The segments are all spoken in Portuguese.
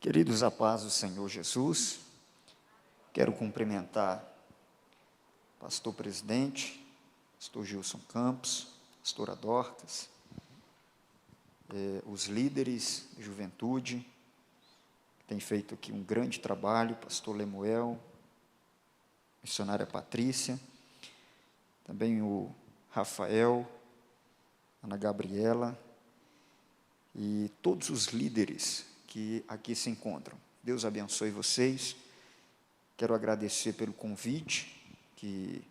Queridos, a paz do Senhor Jesus, quero cumprimentar o pastor presidente, pastor Gilson Campos, pastora Dorcas, os líderes de juventude, que têm feito aqui um grande trabalho, pastor Lemuel, missionária Patrícia, também o Rafael, Ana Gabriela e todos os líderes que aqui se encontram. Deus abençoe vocês. Quero agradecer pelo convite que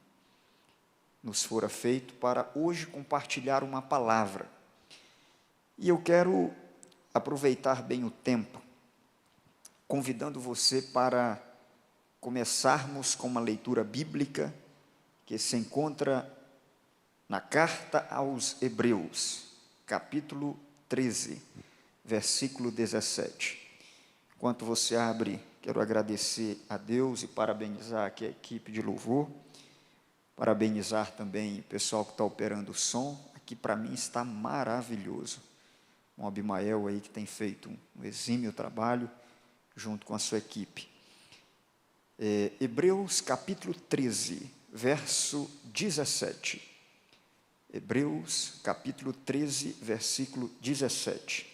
nos fora feito para hoje compartilhar uma palavra. E eu quero aproveitar bem o tempo, convidando você para começarmos com uma leitura bíblica que se encontra na carta aos Hebreus, capítulo 13, versículo 17. Enquanto você abre, quero agradecer a Deus e parabenizar aqui a equipe de louvor, parabenizar também o pessoal que está operando o som. Aqui para mim está maravilhoso. O Abimael aí que tem feito um exímio trabalho junto com a sua equipe. Hebreus capítulo 13, verso 17. Hebreus capítulo 13, versículo 17.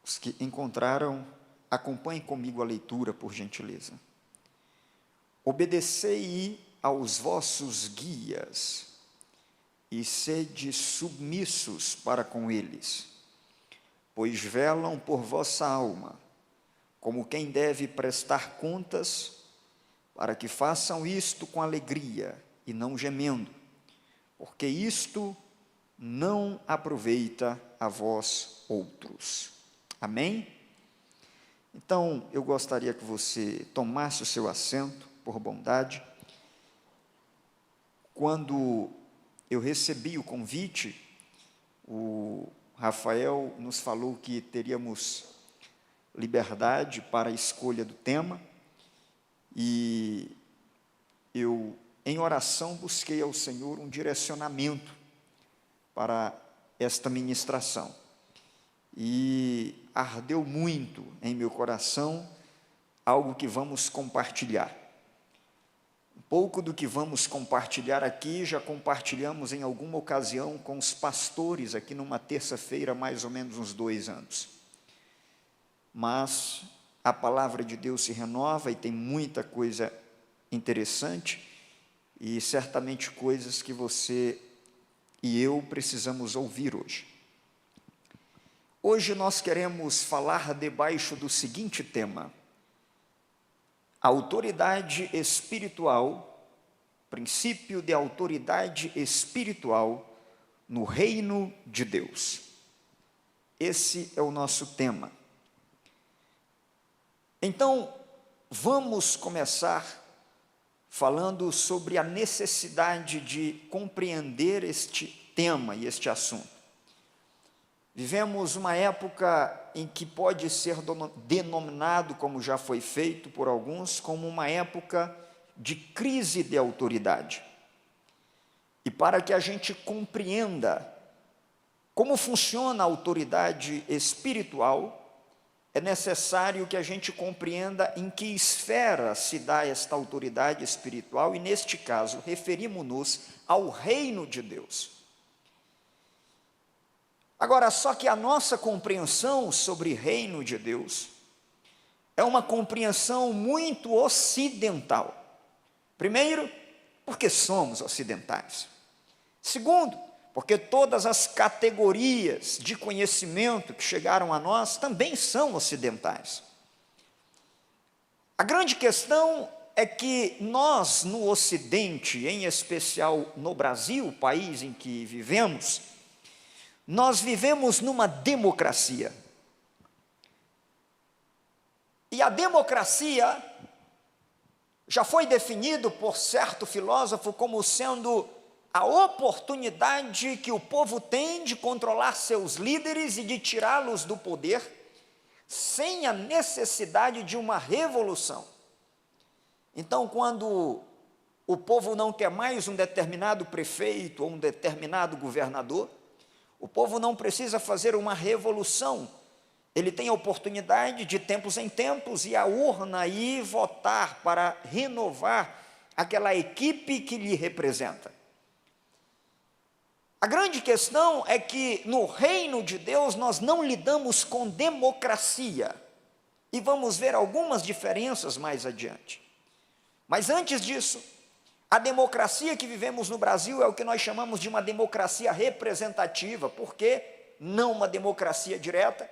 Os que encontraram, acompanhem comigo a leitura, por gentileza. Obedecei aos vossos guias e sede submissos para com eles, pois velam por vossa alma, como quem deve prestar contas, para que façam isto com alegria e não gemendo, porque isto não aproveita a vós outros. Amém? Então, eu gostaria que você tomasse o seu assento, por bondade. Quando eu recebi o convite, o Rafael nos falou que teríamos liberdade para a escolha do tema, e eu, em oração, busquei ao Senhor um direcionamento para esta ministração. E ardeu muito em meu coração algo que vamos compartilhar. Um pouco do que vamos compartilhar aqui, já compartilhamos em alguma ocasião com os pastores, aqui numa terça-feira, mais ou menos uns 2 anos. Mas a palavra de Deus se renova e tem muita coisa interessante, e certamente coisas que você e eu precisamos ouvir hoje. Hoje nós queremos falar debaixo do seguinte tema: autoridade espiritual, princípio de autoridade espiritual no reino de Deus. Esse é o nosso tema. Então, vamos começar falando sobre a necessidade de compreender este tema e este assunto. Vivemos uma época em que pode ser denominado, como já foi feito por alguns, como uma época de crise de autoridade. E para que a gente compreenda como funciona a autoridade espiritual, é necessário que a gente compreenda em que esfera se dá esta autoridade espiritual, e neste caso, referimos-nos ao reino de Deus. Agora, só que a nossa compreensão sobre reino de Deus é uma compreensão muito ocidental. Primeiro, porque somos ocidentais. Segundo, porque todas as categorias de conhecimento que chegaram a nós também são ocidentais. A grande questão é que nós, no Ocidente, em especial no Brasil, o país em que vivemos, nós vivemos numa democracia. E a democracia já foi definido por certo filósofo como sendo a oportunidade que o povo tem de controlar seus líderes e de tirá-los do poder, sem a necessidade de uma revolução. Então, quando o povo não quer mais um determinado prefeito ou um determinado governador, O povo não precisa fazer uma revolução. Ele tem a oportunidade de tempos em tempos ir à urna e votar para renovar aquela equipe que lhe representa. A grande questão é que no reino de Deus nós não lidamos com democracia. E vamos ver algumas diferenças mais adiante. Mas antes disso, a democracia que vivemos no Brasil é o que nós chamamos de uma democracia representativa. Por quê? Não uma democracia direta.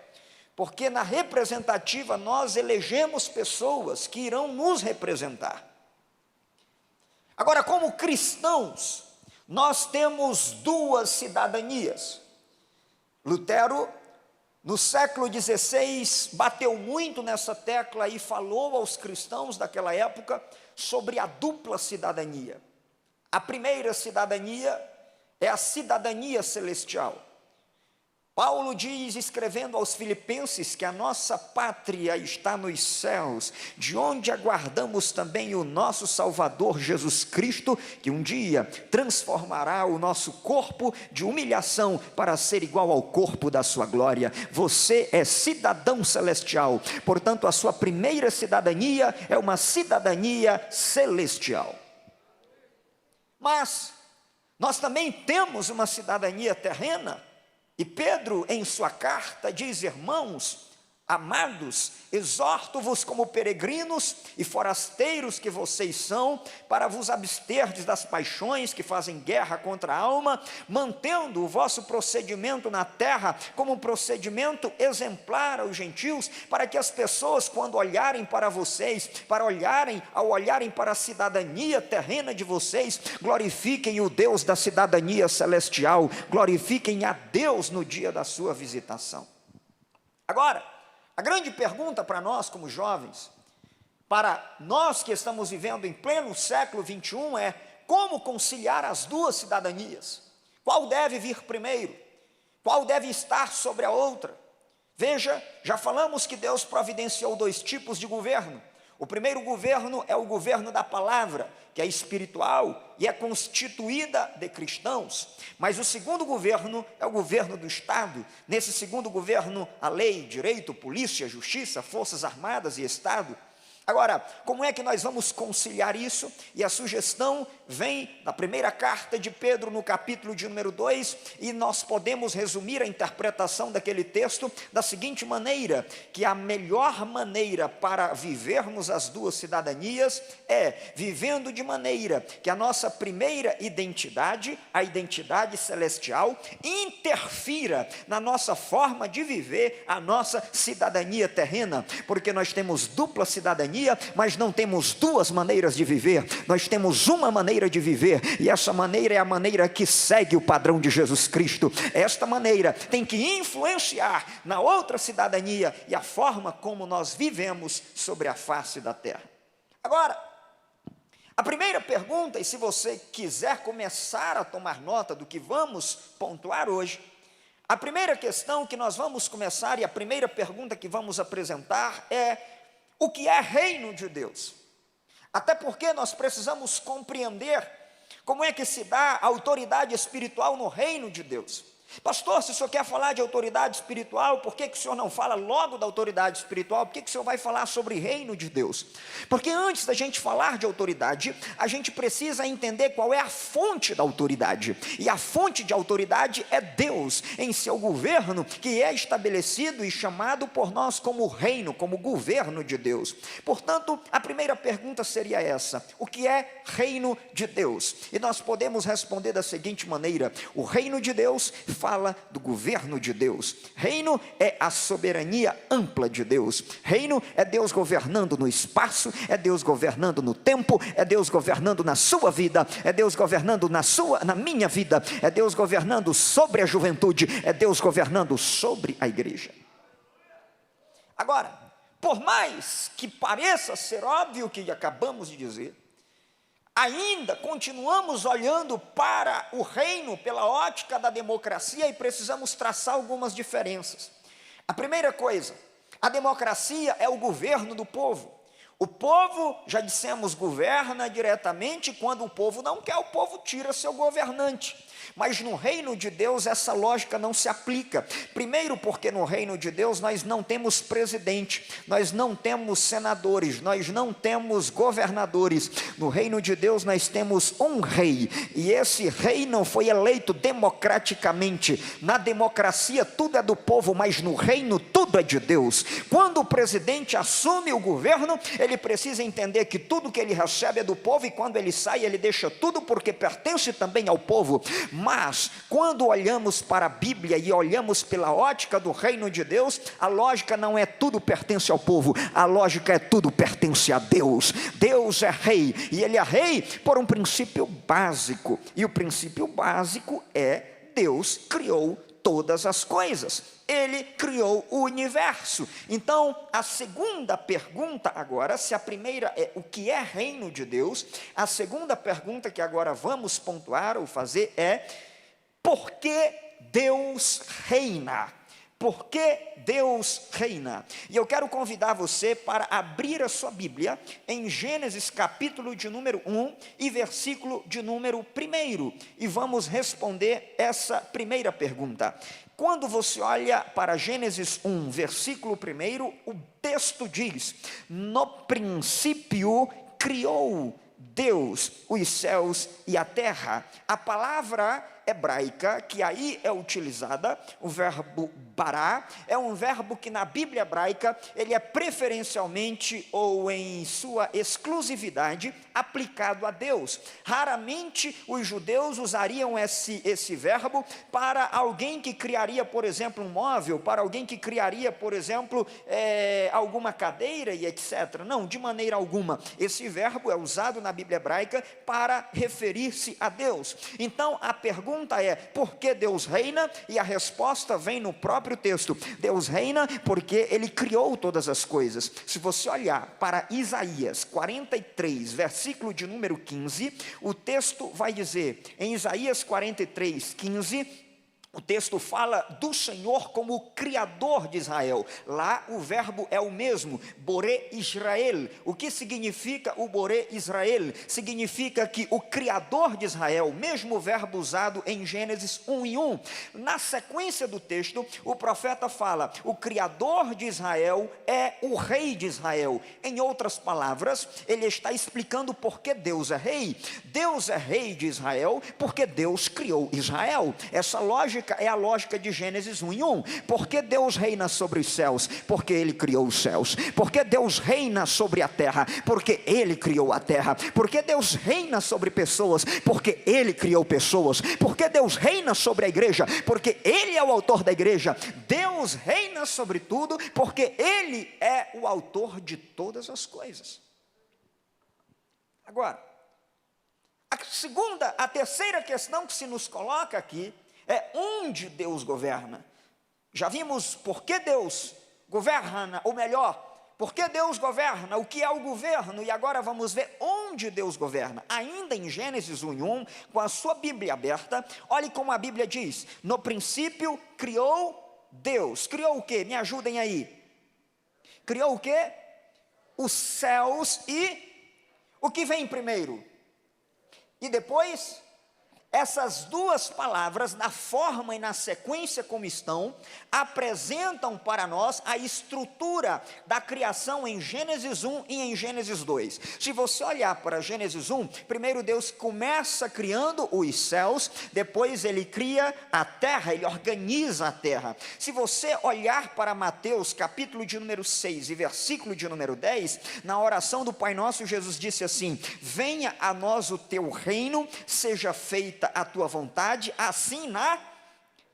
Porque na representativa nós elegemos pessoas que irão nos representar. Agora, como cristãos, nós temos duas cidadanias. Lutero, no século XVI, bateu muito nessa tecla e falou aos cristãos daquela época sobre a dupla cidadania. A primeira cidadania é a cidadania celestial. Paulo diz, escrevendo aos Filipenses, que a nossa pátria está nos céus, de onde aguardamos também o nosso Salvador Jesus Cristo, que um dia transformará o nosso corpo de humilhação para ser igual ao corpo da sua glória. Você é cidadão celestial, portanto a sua primeira cidadania é uma cidadania celestial. Mas nós também temos uma cidadania terrena. E Pedro, em sua carta, diz: irmãos, amados, exorto-vos como peregrinos e forasteiros que vocês são, para vos absterdes das paixões que fazem guerra contra a alma, mantendo o vosso procedimento na terra como um procedimento exemplar aos gentios, para que as pessoas, quando olharem para vocês, ao olharem para a cidadania terrena de vocês, glorifiquem o Deus da cidadania celestial, glorifiquem a Deus no dia da sua visitação. Agora, a grande pergunta para nós como jovens, para nós que estamos vivendo em pleno século 21 é: como conciliar as duas cidadanias? Qual deve vir primeiro? Qual deve estar sobre a outra? Veja, já falamos que Deus providenciou dois tipos de governo. O primeiro governo é o governo da palavra, que é espiritual e é constituída de cristãos. Mas o segundo governo é o governo do Estado. Nesse segundo governo, a lei, direito, polícia, justiça, forças armadas e Estado. Agora, como é que nós vamos conciliar isso? E a sugestão vem da primeira carta de Pedro, no capítulo de número 2, e nós podemos resumir a interpretação daquele texto da seguinte maneira: que a melhor maneira para vivermos as duas cidadanias é vivendo de maneira que a nossa primeira identidade, a identidade celestial, interfira na nossa forma de viver a nossa cidadania terrena, porque nós temos dupla cidadania, mas não temos duas maneiras de viver, nós temos uma maneira de viver, e essa maneira é a maneira que segue o padrão de Jesus Cristo. Esta maneira tem que influenciar na outra cidadania e a forma como nós vivemos sobre a face da terra. Agora, a primeira pergunta, e se você quiser começar a tomar nota do que vamos pontuar hoje, a primeira questão que nós vamos começar e a primeira pergunta que vamos apresentar é: o que é reino de Deus? Até porque nós precisamos compreender como é que se dá a autoridade espiritual no reino de Deus. Pastor, se o senhor quer falar de autoridade espiritual, por que o senhor não fala logo da autoridade espiritual? Por que o senhor vai falar sobre reino de Deus? Porque antes da gente falar de autoridade, a gente precisa entender qual é a fonte da autoridade. E a fonte de autoridade é Deus, em seu governo, que é estabelecido e chamado por nós como reino, como governo de Deus. Portanto, a primeira pergunta seria essa: o que é reino de Deus? E nós podemos responder da seguinte maneira: o reino de Deus fala do governo de Deus. Reino é a soberania ampla de Deus. Reino é Deus governando no espaço, é Deus governando no tempo, é Deus governando na sua vida, é Deus governando na minha vida, é Deus governando sobre a juventude, é Deus governando sobre a igreja. Agora, por mais que pareça ser óbvio o que acabamos de dizer, ainda continuamos olhando para o reino pela ótica da democracia e precisamos traçar algumas diferenças. A primeira coisa, a democracia é o governo do povo. O povo, já dissemos, governa diretamente. Quando o povo não quer, o povo tira seu governante. Mas no reino de Deus essa lógica não se aplica. Primeiro porque no reino de Deus nós não temos presidente, nós não temos senadores, nós não temos governadores. No reino de Deus nós temos um rei, e esse rei não foi eleito democraticamente. Na democracia tudo é do povo, mas no reino tudo é de Deus. Quando o presidente assume o governo, ele precisa entender que tudo que ele recebe é do povo, e quando ele sai, ele deixa tudo porque pertence também ao povo. Mas quando olhamos para a Bíblia e olhamos pela ótica do reino de Deus, a lógica não é tudo pertence ao povo, a lógica é tudo pertence a Deus. Deus é rei, e ele é rei por um princípio básico, e o princípio básico é: Deus criou todas as coisas, ele criou o universo. Então a segunda pergunta agora, se a primeira é o que é reino de Deus, a segunda pergunta que agora vamos pontuar ou fazer é: por que Deus reina? Por que Deus reina? E eu quero convidar você para abrir a sua Bíblia em Gênesis capítulo de número 1 e versículo de número 1, e vamos responder essa primeira pergunta. Quando você olha para Gênesis 1, versículo 1, o texto diz: no princípio criou Deus os céus e a terra. A palavra hebraica que aí é utilizada, o verbo bará, é um verbo que na Bíblia hebraica ele é preferencialmente ou em sua exclusividade aplicado a Deus. Raramente os judeus usariam esse verbo para alguém que criaria, por exemplo, um móvel, para alguém que criaria, por exemplo, alguma cadeira e etc. Não, de maneira alguma. Esse verbo é usado na Bíblia hebraica para referir-se a Deus. Então a pergunta é: por que Deus reina? E a resposta vem no próprio texto. Deus reina porque ele criou todas as coisas. Se você olhar para Isaías 43, versículo de número 15, o texto vai dizer, em Isaías 43, 15, o texto fala do Senhor como o Criador de Israel. Lá o verbo é o mesmo, Boré Israel. O que significa o Boré Israel? Significa que o Criador de Israel, mesmo verbo usado em Gênesis 1:1. Na sequência do texto, o profeta fala: o Criador de Israel é o Rei de Israel. Em outras palavras, ele está explicando por que Deus é Rei. Deus é Rei de Israel porque Deus criou Israel. Essa lógica é a lógica de Gênesis 1:1. Porque Deus reina sobre os céus? Porque ele criou os céus. Porque Deus reina sobre a terra? Porque ele criou a terra. Porque Deus reina sobre pessoas? Porque ele criou pessoas. Porque Deus reina sobre a igreja? Porque ele é o autor da igreja. Deus reina sobre tudo porque ele é o autor de todas as coisas. Agora, a terceira questão que se nos coloca aqui é onde Deus governa. Já vimos por que Deus governa, ou melhor, por que Deus governa, o que é o governo, e agora vamos ver onde Deus governa. Ainda em Gênesis 1:1, com a sua Bíblia aberta, olhe como a Bíblia diz: no princípio criou Deus. Criou o quê? Me ajudem aí. Criou o quê? Os céus e o que vem primeiro? E depois? Essas duas palavras, na forma e na sequência como estão, apresentam para nós a estrutura da criação em Gênesis 1 e em Gênesis 2. Se você olhar para Gênesis 1, primeiro Deus começa criando os céus, depois ele cria a terra, ele organiza a terra. Se você olhar para Mateus, capítulo de número 6 e versículo de número 10, na oração do Pai Nosso, Jesus disse assim: venha a nós o teu reino, seja feita a tua vontade, assim na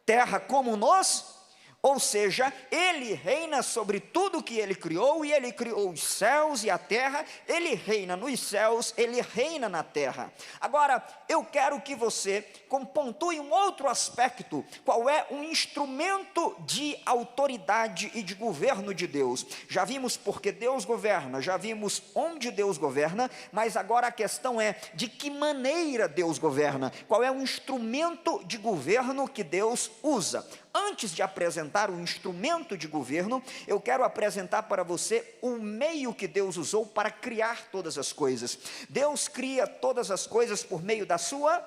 terra como nos... Ou seja, ele reina sobre tudo que ele criou, e ele criou os céus e a terra, ele reina nos céus, ele reina na terra. Agora, eu quero que você pontue um outro aspecto: qual é o instrumento de autoridade e de governo de Deus. Já vimos porque Deus governa, já vimos onde Deus governa, mas agora a questão é de que maneira Deus governa, qual é o instrumento de governo que Deus usa. Antes de apresentar o instrumento de governo, eu quero apresentar para você o meio que Deus usou para criar todas as coisas. Deus cria todas as coisas por meio da sua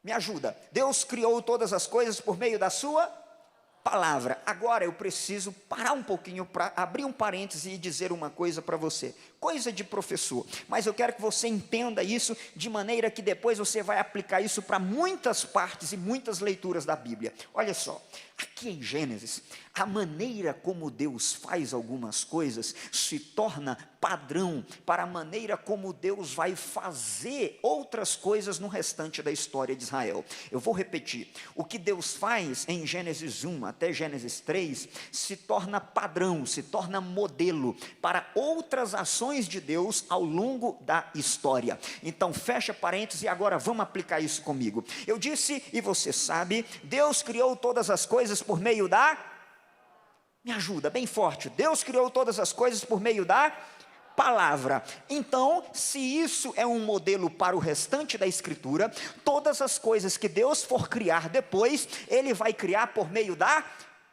Me ajuda. Deus criou todas as coisas por meio da sua palavra. Agora eu preciso parar um pouquinho para abrir um parêntese e dizer uma coisa para você. Coisa de professor, mas eu quero que você entenda isso de maneira que depois você vai aplicar isso para muitas partes e muitas leituras da Bíblia. Olha só, aqui em Gênesis, a maneira como Deus faz algumas coisas se torna padrão para a maneira como Deus vai fazer outras coisas no restante da história de Israel. Eu vou repetir, o que Deus faz em Gênesis 1 até Gênesis 3 se torna padrão, se torna modelo para outras ações de Deus ao longo da história. Então fecha parênteses e agora vamos aplicar isso comigo. Eu disse, e você sabe, Deus criou todas as coisas por meio da... Me ajuda, bem forte. Deus criou todas as coisas por meio da palavra. Então, se isso é um modelo para o restante da Escritura, todas as coisas que Deus for criar depois, Ele vai criar por meio da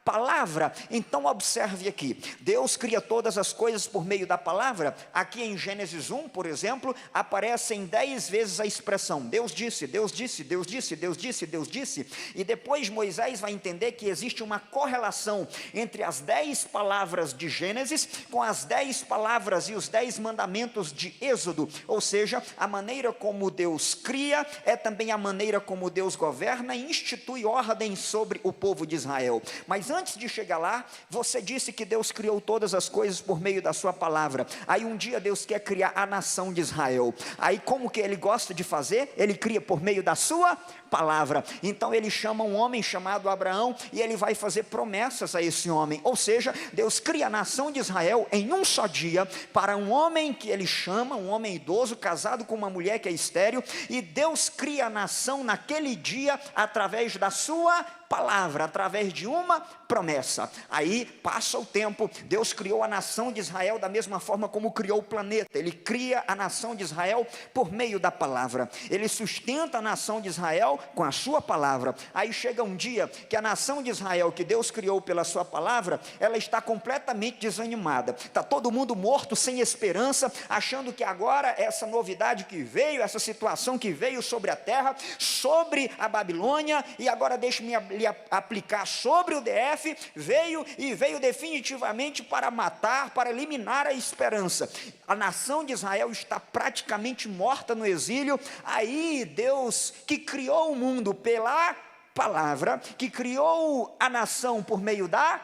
palavra. Então observe aqui, Deus cria todas as coisas por meio da palavra. Aqui em Gênesis 1, por exemplo, aparecem 10 vezes a expressão, Deus disse, Deus disse, Deus disse, Deus disse, Deus disse, e depois Moisés vai entender que existe uma correlação entre as 10 palavras de Gênesis com as 10 palavras e os 10 mandamentos de Êxodo, ou seja, a maneira como Deus cria é também a maneira como Deus governa e institui ordem sobre o povo de Israel. Mas antes de chegar lá, você disse que Deus criou todas as coisas por meio da sua palavra. Aí um dia Deus quer criar a nação de Israel. Aí como que Ele gosta de fazer? Ele cria por meio da sua palavra. Então Ele chama um homem chamado Abraão e Ele vai fazer promessas a esse homem. Ou seja, Deus cria a nação de Israel em um só dia para um homem que Ele chama, um homem idoso, casado com uma mulher que é estéril, e Deus cria a nação naquele dia através da sua palavra, através de uma promessa. Aí passa o tempo, Deus criou a nação de Israel da mesma forma como criou o planeta. Ele cria a nação de Israel por meio da palavra. Ele sustenta a nação de Israel com a sua palavra. Aí chega um dia que a nação de Israel, que Deus criou pela sua palavra, ela está completamente desanimada. Está todo mundo morto, sem esperança, achando que agora essa novidade que veio, essa situação que veio sobre a terra, sobre a Babilônia, e agora deixe-me aplicar sobre o DF, veio definitivamente para matar, para eliminar a esperança. A nação de Israel está praticamente morta no exílio. Aí Deus, que criou o mundo pela palavra, que criou a nação por meio da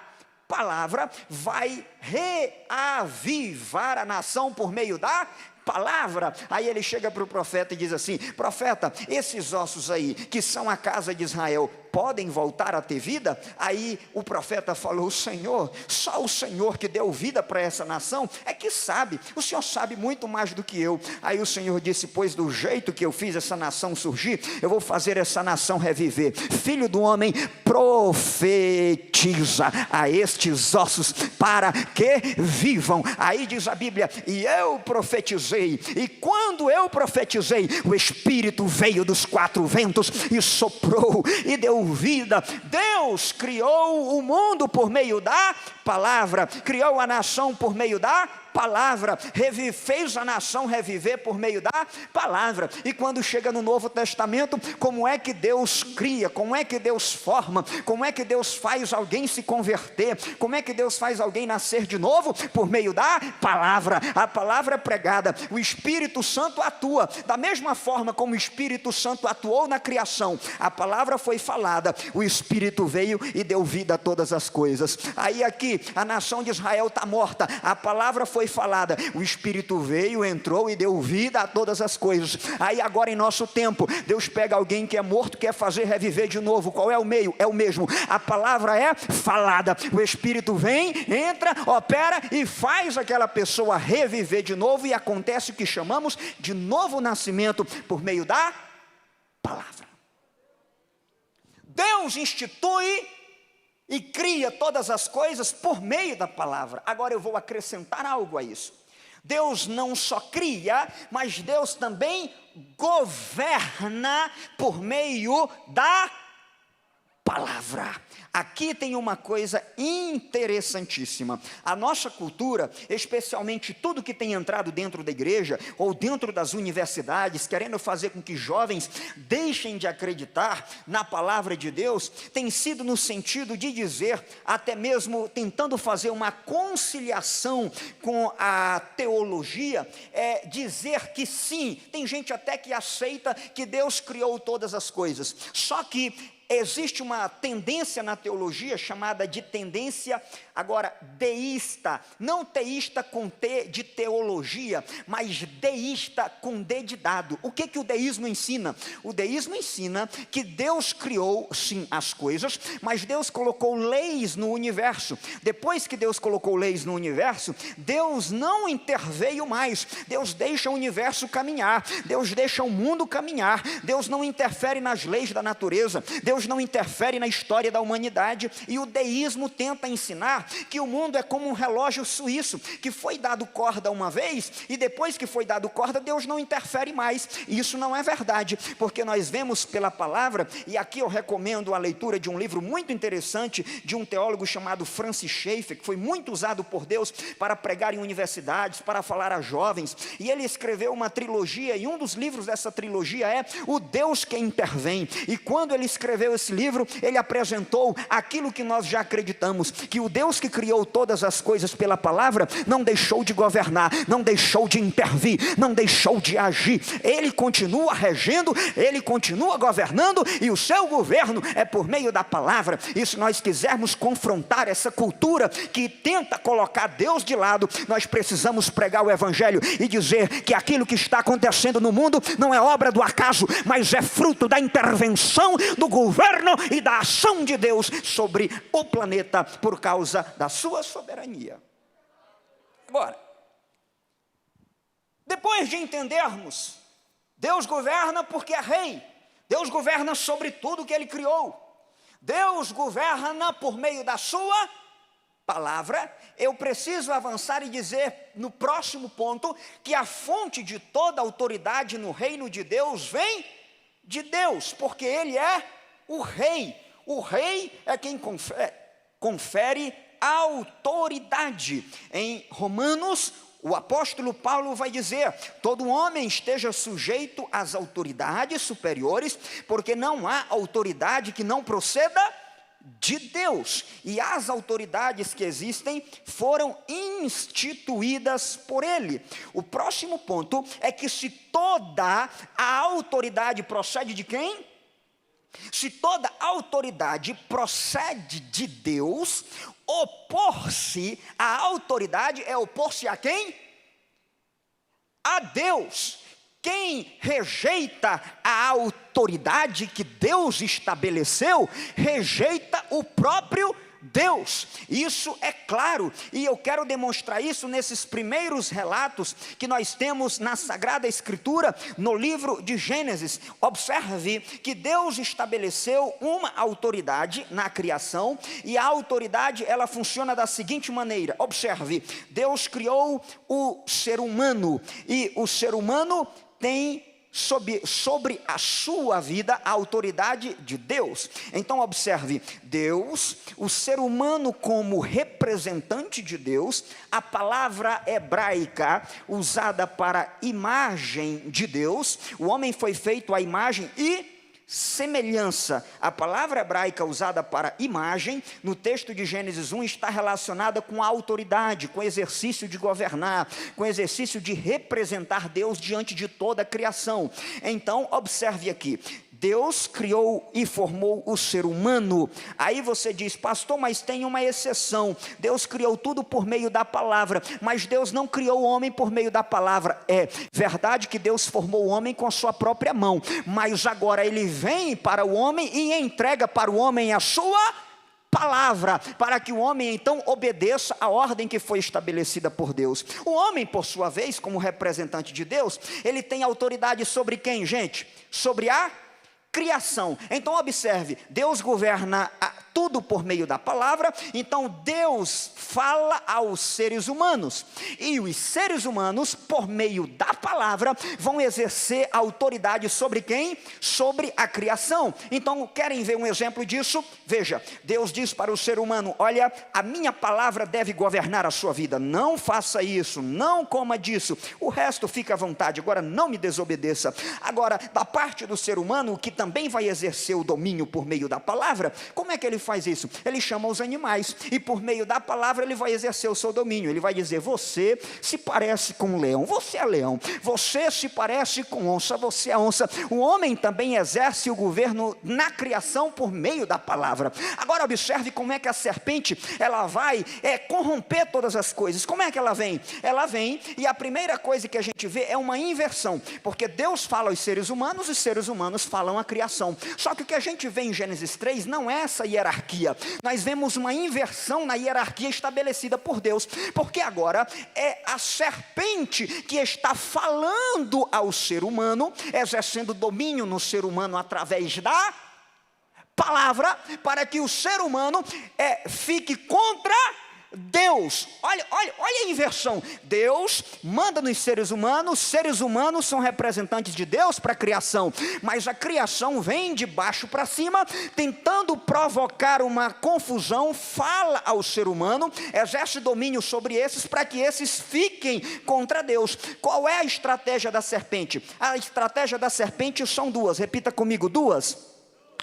palavra, vai reavivar a nação por meio da palavra. Aí ele chega para o profeta e diz assim: profeta, esses ossos aí, que são a casa de Israel, podem voltar a ter vida? Aí o profeta falou: Senhor, só o Senhor que deu vida para essa nação é que sabe, o Senhor sabe muito mais do que eu. Aí o Senhor disse: pois do jeito que eu fiz essa nação surgir, eu vou fazer essa nação reviver. Filho do homem, profetiza a estes ossos para que vivam. Aí diz a Bíblia: e eu profetizei, e quando eu profetizei, o Espírito veio dos 4 ventos e soprou e deu vida. Deus criou o mundo por meio da palavra, criou a nação por meio da palavra, fez a nação reviver por meio da palavra. E quando chega no Novo Testamento, como é que Deus cria, como é que Deus forma, como é que Deus faz alguém se converter, como é que Deus faz alguém nascer de novo? Por meio da palavra. A palavra é pregada, o Espírito Santo atua, da mesma forma como o Espírito Santo atuou na criação, a palavra foi falada, o Espírito veio e deu vida a todas as coisas. Aí aqui, a nação de Israel está morta, a palavra foi falada, o Espírito veio, entrou e deu vida a todas as coisas. Aí agora em nosso tempo, Deus pega alguém que é morto, quer fazer reviver de novo. Qual é o meio? É o mesmo, a palavra é falada, o Espírito vem, entra, opera e faz aquela pessoa reviver de novo, e acontece o que chamamos de novo nascimento por meio da palavra. Deus institui e cria todas as coisas por meio da palavra. Agora eu vou acrescentar algo a isso. Deus não só cria, mas Deus também governa por meio da palavra. Aqui tem uma coisa interessantíssima. A nossa cultura, especialmente tudo que tem entrado dentro da igreja ou dentro das universidades, querendo fazer com que jovens deixem de acreditar na palavra de Deus, tem sido no sentido de dizer, até mesmo tentando fazer uma conciliação com a teologia, dizer que sim, tem gente até que aceita que Deus criou todas as coisas, só que existe uma tendência na teologia chamada de tendência, agora, deísta, não teísta com T de teologia, mas deísta com D de dado. O que o deísmo ensina? O deísmo ensina que Deus criou, sim, as coisas, mas Deus colocou leis no universo. Depois que Deus colocou leis no universo, Deus não interveio mais. Deus deixa o universo caminhar, Deus deixa o mundo caminhar, Deus não interfere nas leis da natureza, Deus não interfere na história da humanidade. E o deísmo tenta ensinar que o mundo é como um relógio suíço, que foi dado corda uma vez, e depois que foi dado corda, Deus não interfere mais. E isso não é verdade, porque nós vemos pela palavra, e aqui eu recomendo a leitura de um livro muito interessante, de um teólogo chamado Francis Schaeffer, que foi muito usado por Deus para pregar em universidades, para falar a jovens, e ele escreveu uma trilogia, e um dos livros dessa trilogia é O Deus que Intervém. E quando ele escreveu esse livro, ele apresentou aquilo que nós já acreditamos, que o Deus que criou todas as coisas pela palavra, não deixou de governar, não deixou de intervir, não deixou de agir. Ele continua regendo, ele continua governando, e o seu governo é por meio da palavra. E se nós quisermos confrontar essa cultura que tenta colocar Deus de lado, nós precisamos pregar o evangelho e dizer que aquilo que está acontecendo no mundo não é obra do acaso, mas é fruto da intervenção do governo e da ação de Deus sobre o planeta por causa da sua soberania. Agora, depois de entendermos, Deus governa porque é rei, Deus governa sobre tudo que ele criou, Deus governa por meio da sua palavra. Eu preciso avançar e dizer no próximo ponto que a fonte de toda autoridade no reino de Deus vem de Deus, porque ele é o rei. O rei é quem confere autoridade. Em Romanos, o apóstolo Paulo vai dizer: todo homem esteja sujeito às autoridades superiores, porque não há autoridade que não proceda de Deus, e as autoridades que existem foram instituídas por ele. O próximo ponto é que se toda a autoridade procede de quem? Se toda autoridade procede de Deus, opor-se à autoridade é opor-se a quem? A Deus. Quem rejeita a autoridade que Deus estabeleceu, rejeita o próprio Deus. Isso é claro, e eu quero demonstrar isso nesses primeiros relatos que nós temos na Sagrada Escritura, no livro de Gênesis. Observe que Deus estabeleceu uma autoridade na criação, e a autoridade ela funciona da seguinte maneira. Observe, Deus criou o ser humano, e o ser humano tem sobre a sua vida a autoridade de Deus. Então observe, Deus, o ser humano como representante de Deus, a palavra hebraica usada para imagem de Deus, o homem foi feito à imagem e semelhança. A palavra hebraica usada para imagem, no texto de Gênesis 1, está relacionada com a autoridade, com o exercício de governar, com o exercício de representar Deus diante de toda a criação. Então, observe aqui, Deus criou e formou o ser humano. Aí você diz: pastor, mas tem uma exceção. Deus criou tudo por meio da palavra, mas Deus não criou o homem por meio da palavra. É verdade que Deus formou o homem com a sua própria mão, mas agora ele vem para o homem e entrega para o homem a sua palavra, para que o homem então obedeça a ordem que foi estabelecida por Deus. O homem, por sua vez, como representante de Deus, ele tem autoridade sobre quem, gente? Sobre a criação. Então observe, Deus governa tudo por meio da palavra. Então Deus fala aos seres humanos, e os seres humanos, por meio da palavra, vão exercer autoridade sobre quem? Sobre a criação. Então, querem ver um exemplo disso? Veja, Deus diz para o ser humano: olha, a minha palavra deve governar a sua vida, não faça isso, não coma disso, o resto fica à vontade, agora não me desobedeça. Agora, da parte do ser humano, que também vai exercer o domínio por meio da palavra, como é que ele faz isso? Ele chama os animais, e por meio da palavra ele vai exercer o seu domínio. Ele vai dizer: você se parece com um leão, você é leão. Você se parece com onça, você é onça. O homem também exerce o governo na criação por meio da palavra. Agora observe como é que a serpente, ela vai corromper todas as coisas. Como é que ela vem? Ela vem, e a primeira coisa que a gente vê é uma inversão, porque Deus fala aos seres humanos, e os seres humanos falam à criação. Só que o que a gente vê em Gênesis 3 não é essa hierarquia. Nós vemos uma inversão na hierarquia estabelecida por Deus, porque agora é a serpente que está falando ao ser humano, exercendo domínio no ser humano através da palavra, para que o ser humano fique contra Deus. Olha a inversão. Deus manda nos seres humanos, os seres humanos são representantes de Deus para a criação, mas a criação vem de baixo para cima, tentando provocar uma confusão, fala ao ser humano, exerce domínio sobre esses, para que esses fiquem contra Deus. Qual é a estratégia da serpente? A estratégia da serpente são duas, repita comigo: duas.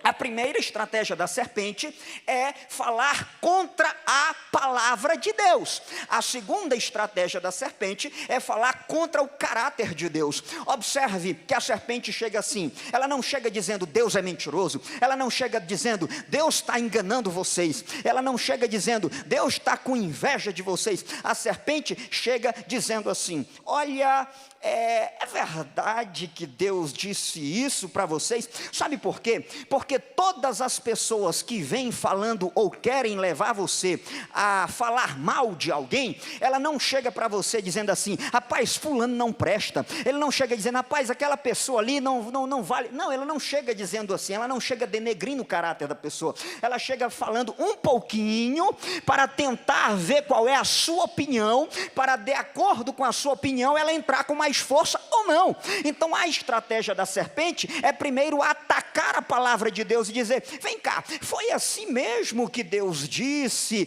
A primeira estratégia da serpente é falar contra a palavra de Deus. A segunda estratégia da serpente é falar contra o caráter de Deus. Observe que a serpente chega assim, ela não chega dizendo Deus é mentiroso, ela não chega dizendo Deus está enganando vocês, ela não chega dizendo Deus está com inveja de vocês. A serpente chega dizendo assim: olha, é verdade que Deus disse isso para vocês? Sabe por quê? Porque todas as pessoas que vêm falando ou querem levar você a falar mal de alguém, ela não chega para você dizendo assim: rapaz, fulano não presta. Ele não chega dizendo: rapaz, aquela pessoa ali não vale. Não, ela não chega dizendo assim, ela não chega denegrindo o caráter da pessoa. Ela chega falando um pouquinho para tentar ver qual é a sua opinião, para de acordo com a sua opinião ela entrar com mais força ou não. Então a estratégia da serpente é primeiro atacar a palavra de Deus e dizer: vem cá, foi assim mesmo que Deus disse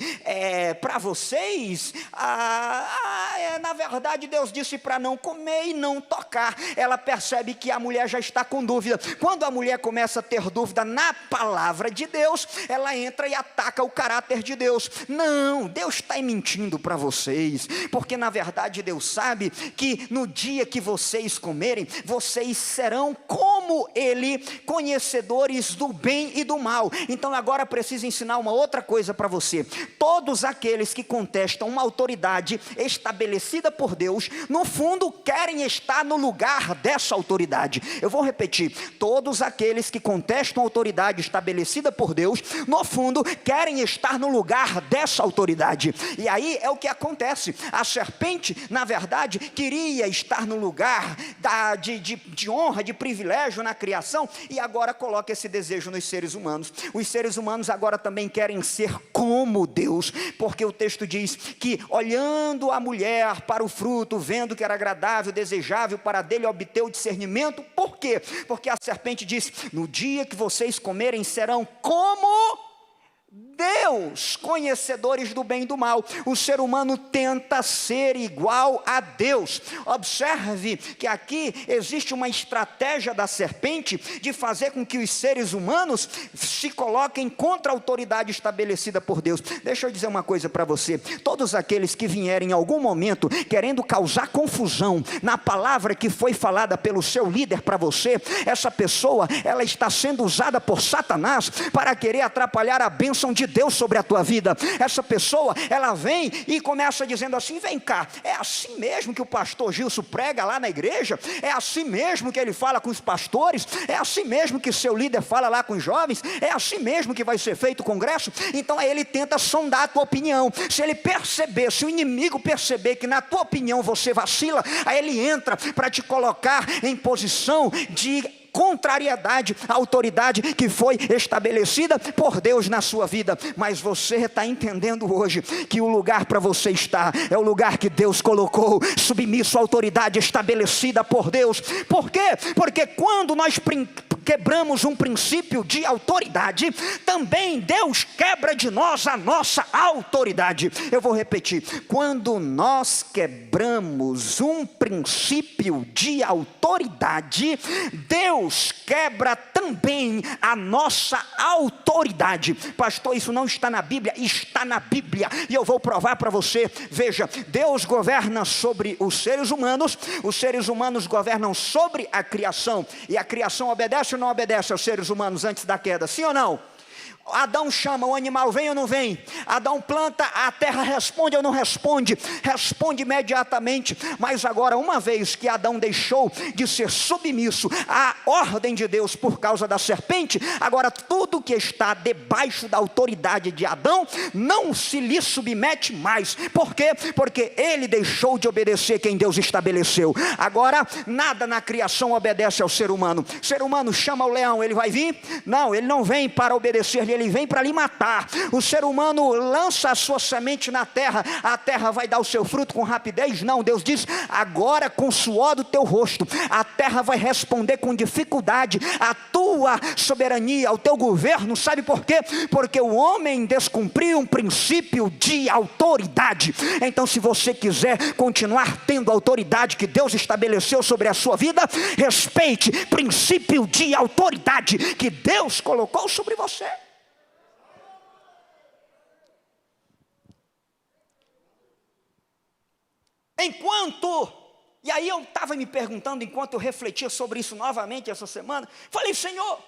para vocês? Na verdade Deus disse para não comer e não tocar. Ela percebe que a mulher já está com dúvida. Quando a mulher começa a ter dúvida na palavra de Deus, ela entra e ataca o caráter de Deus. Não, Deus está mentindo para vocês, porque na verdade Deus sabe que no dia que vocês comerem, vocês serão como Ele, conhecedores do bem e do mal. Então agora preciso ensinar uma outra coisa para você. Todos aqueles que contestam uma autoridade estabelecida por Deus, no fundo querem estar no lugar dessa autoridade. Eu vou repetir: todos aqueles que contestam a autoridade estabelecida por Deus, no fundo querem estar no lugar dessa autoridade. E aí é o que acontece. A serpente, na verdade, queria estar no lugar de honra, de privilégio na criação, e agora coloca esse desejo nos seres humanos. Os seres humanos agora também querem ser como Deus, porque o texto diz que olhando a mulher para o fruto, vendo que era agradável, desejável para dele obter o discernimento. Por quê? Porque a serpente diz: no dia que vocês comerem serão como Deus, conhecedores do bem e do mal. O ser humano tenta ser igual a Deus. Observe que aqui existe uma estratégia da serpente de fazer com que os seres humanos se coloquem contra a autoridade estabelecida por Deus. Deixa eu dizer uma coisa para você: todos aqueles que vierem em algum momento querendo causar confusão na palavra que foi falada pelo seu líder para você, essa pessoa, ela está sendo usada por Satanás para querer atrapalhar a bênção de Deus sobre a tua vida. Essa pessoa, ela vem e começa dizendo assim: vem cá, é assim mesmo que o pastor Gilson prega lá na igreja? É assim mesmo que ele fala com os pastores? É assim mesmo que seu líder fala lá com os jovens? É assim mesmo que vai ser feito o congresso? Então aí ele tenta sondar a tua opinião. Se ele perceber, se o inimigo perceber que na tua opinião você vacila, aí ele entra para te colocar em posição de contrariedade à autoridade que foi estabelecida por Deus na sua vida. Mas você está entendendo hoje que o lugar para você estar é o lugar que Deus colocou, submisso à autoridade estabelecida por Deus. Por quê? Porque quando nós quebramos um princípio de autoridade, também Deus quebra de nós a nossa autoridade. Eu vou repetir: quando nós quebramos um princípio de autoridade, Deus quebra também a nossa autoridade. Pastor, isso não está na Bíblia? Está na Bíblia, e eu vou provar para você. Veja, Deus governa sobre os seres humanos governam sobre a criação, e a criação obedece ou não obedece aos seres humanos antes da queda? Sim ou não? Adão chama, o animal vem ou não vem? Adão planta, a terra responde ou não responde? Responde imediatamente. Mas agora, uma vez que Adão deixou de ser submisso à ordem de Deus por causa da serpente, agora tudo que está debaixo da autoridade de Adão não se lhe submete mais. Por quê? Porque ele deixou de obedecer quem Deus estabeleceu. Agora nada na criação obedece ao ser humano. O ser humano chama o leão, ele vai vir? Não, ele não vem para obedecer, ele vem para lhe matar. O ser humano lança a sua semente na terra, a terra vai dar o seu fruto com rapidez? Não, Deus diz: agora com o suor do teu rosto, a terra vai responder com dificuldade à tua soberania, ao teu governo. Sabe por quê? Porque o homem descumpriu um princípio de autoridade. Então, se você quiser continuar tendo a autoridade que Deus estabeleceu sobre a sua vida, respeite o princípio de autoridade que Deus colocou sobre você. E aí eu estava me perguntando, enquanto eu refletia sobre isso novamente essa semana, falei: Senhor,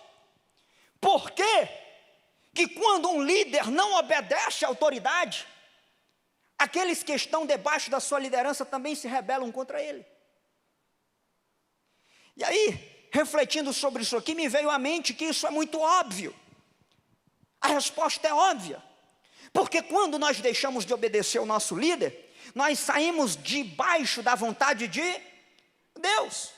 por que quando um líder não obedece à autoridade, aqueles que estão debaixo da sua liderança também se rebelam contra ele? E aí, refletindo sobre isso aqui, me veio à mente que isso é muito óbvio. A resposta é óbvia, porque quando nós deixamos de obedecer ao nosso líder, nós saímos debaixo da vontade de Deus.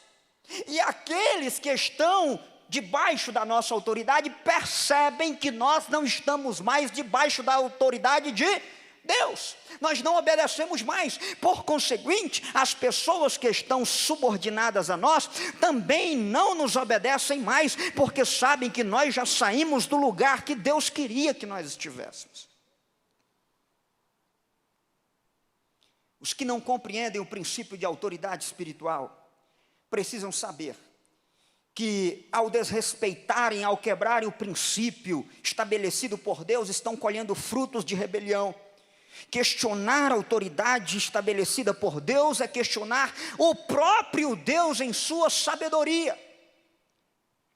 E aqueles que estão debaixo da nossa autoridade percebem que nós não estamos mais debaixo da autoridade de Deus. Nós não obedecemos mais. Por conseguinte, as pessoas que estão subordinadas a nós também não nos obedecem mais, porque sabem que nós já saímos do lugar que Deus queria que nós estivéssemos. Os que não compreendem o princípio de autoridade espiritual precisam saber que, ao desrespeitarem, ao quebrarem o princípio estabelecido por Deus, estão colhendo frutos de rebelião. Questionar a autoridade estabelecida por Deus é questionar o próprio Deus em sua sabedoria.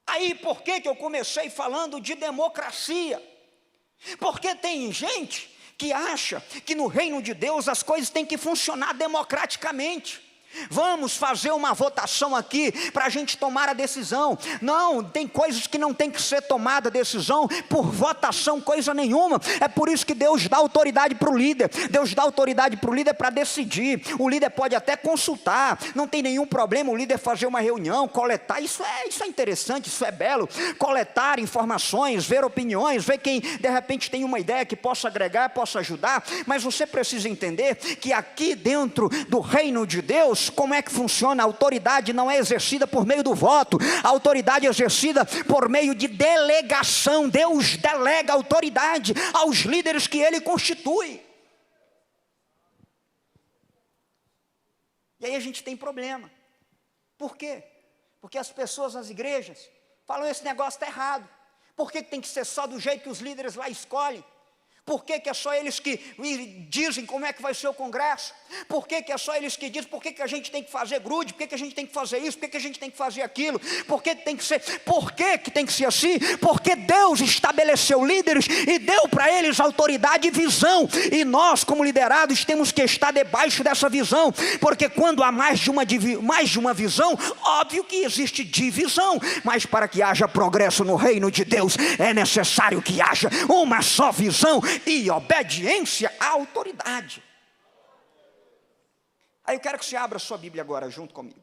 Aí, por que eu comecei falando de democracia? Porque tem gente que acha que no reino de Deus as coisas têm que funcionar democraticamente. Vamos fazer uma votação aqui para a gente tomar a decisão. Não, tem coisas que não tem que ser tomada a decisão por votação, coisa nenhuma. É por isso que Deus dá autoridade para o líder. Deus dá autoridade para o líder para decidir. O líder pode até consultar, não tem nenhum problema o líder fazer uma reunião, coletar. Isso é interessante, isso é belo. Coletar informações, ver opiniões, ver quem de repente tem uma ideia que possa agregar, possa ajudar. Mas você precisa entender que aqui dentro do reino de Deus, como é que funciona? A autoridade não é exercida por meio do voto, a autoridade é exercida por meio de delegação. Deus delega autoridade aos líderes que Ele constitui. E aí a gente tem problema. Por quê? Porque as pessoas nas igrejas falam: esse negócio está errado. Por que tem que ser só do jeito que os líderes lá escolhem? Por que é só eles que dizem como é que vai ser o congresso? Por que é só eles que dizem por que a gente tem que fazer grude? Por que a gente tem que fazer isso? Por que a gente tem que fazer aquilo? Por que tem que ser? Por que tem que ser assim? Porque Deus estabeleceu líderes e deu para eles autoridade e visão. E nós, como liderados, temos que estar debaixo dessa visão. Porque quando há mais de uma visão, óbvio que existe divisão. Mas para que haja progresso no reino de Deus, é necessário que haja uma só visão e obediência à autoridade. Aí eu quero que você abra a sua Bíblia agora junto comigo.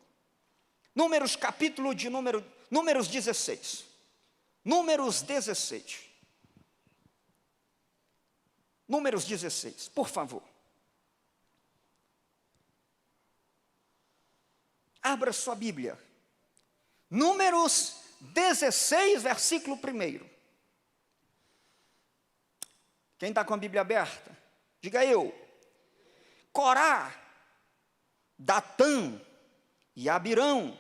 Números, capítulo de número Números 16. Números 16. Números 16, por favor. Abra sua Bíblia. Números 16, versículo 1. Quem está com a Bíblia aberta? Diga eu. Corá, Datã e Abirão,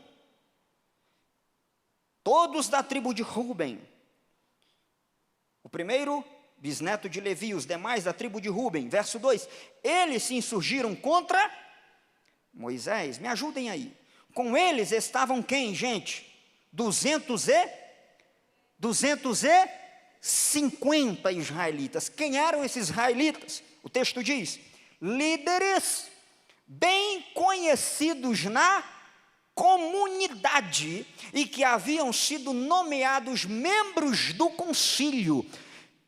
todos da tribo de Ruben. O primeiro, bisneto de Levi, os demais da tribo de Ruben. Verso 2, eles se insurgiram contra Moisés. Me ajudem aí. Com eles estavam quem, gente? 250 israelitas. Quem eram esses israelitas? O texto diz, líderes bem conhecidos na comunidade e que haviam sido nomeados membros do concílio.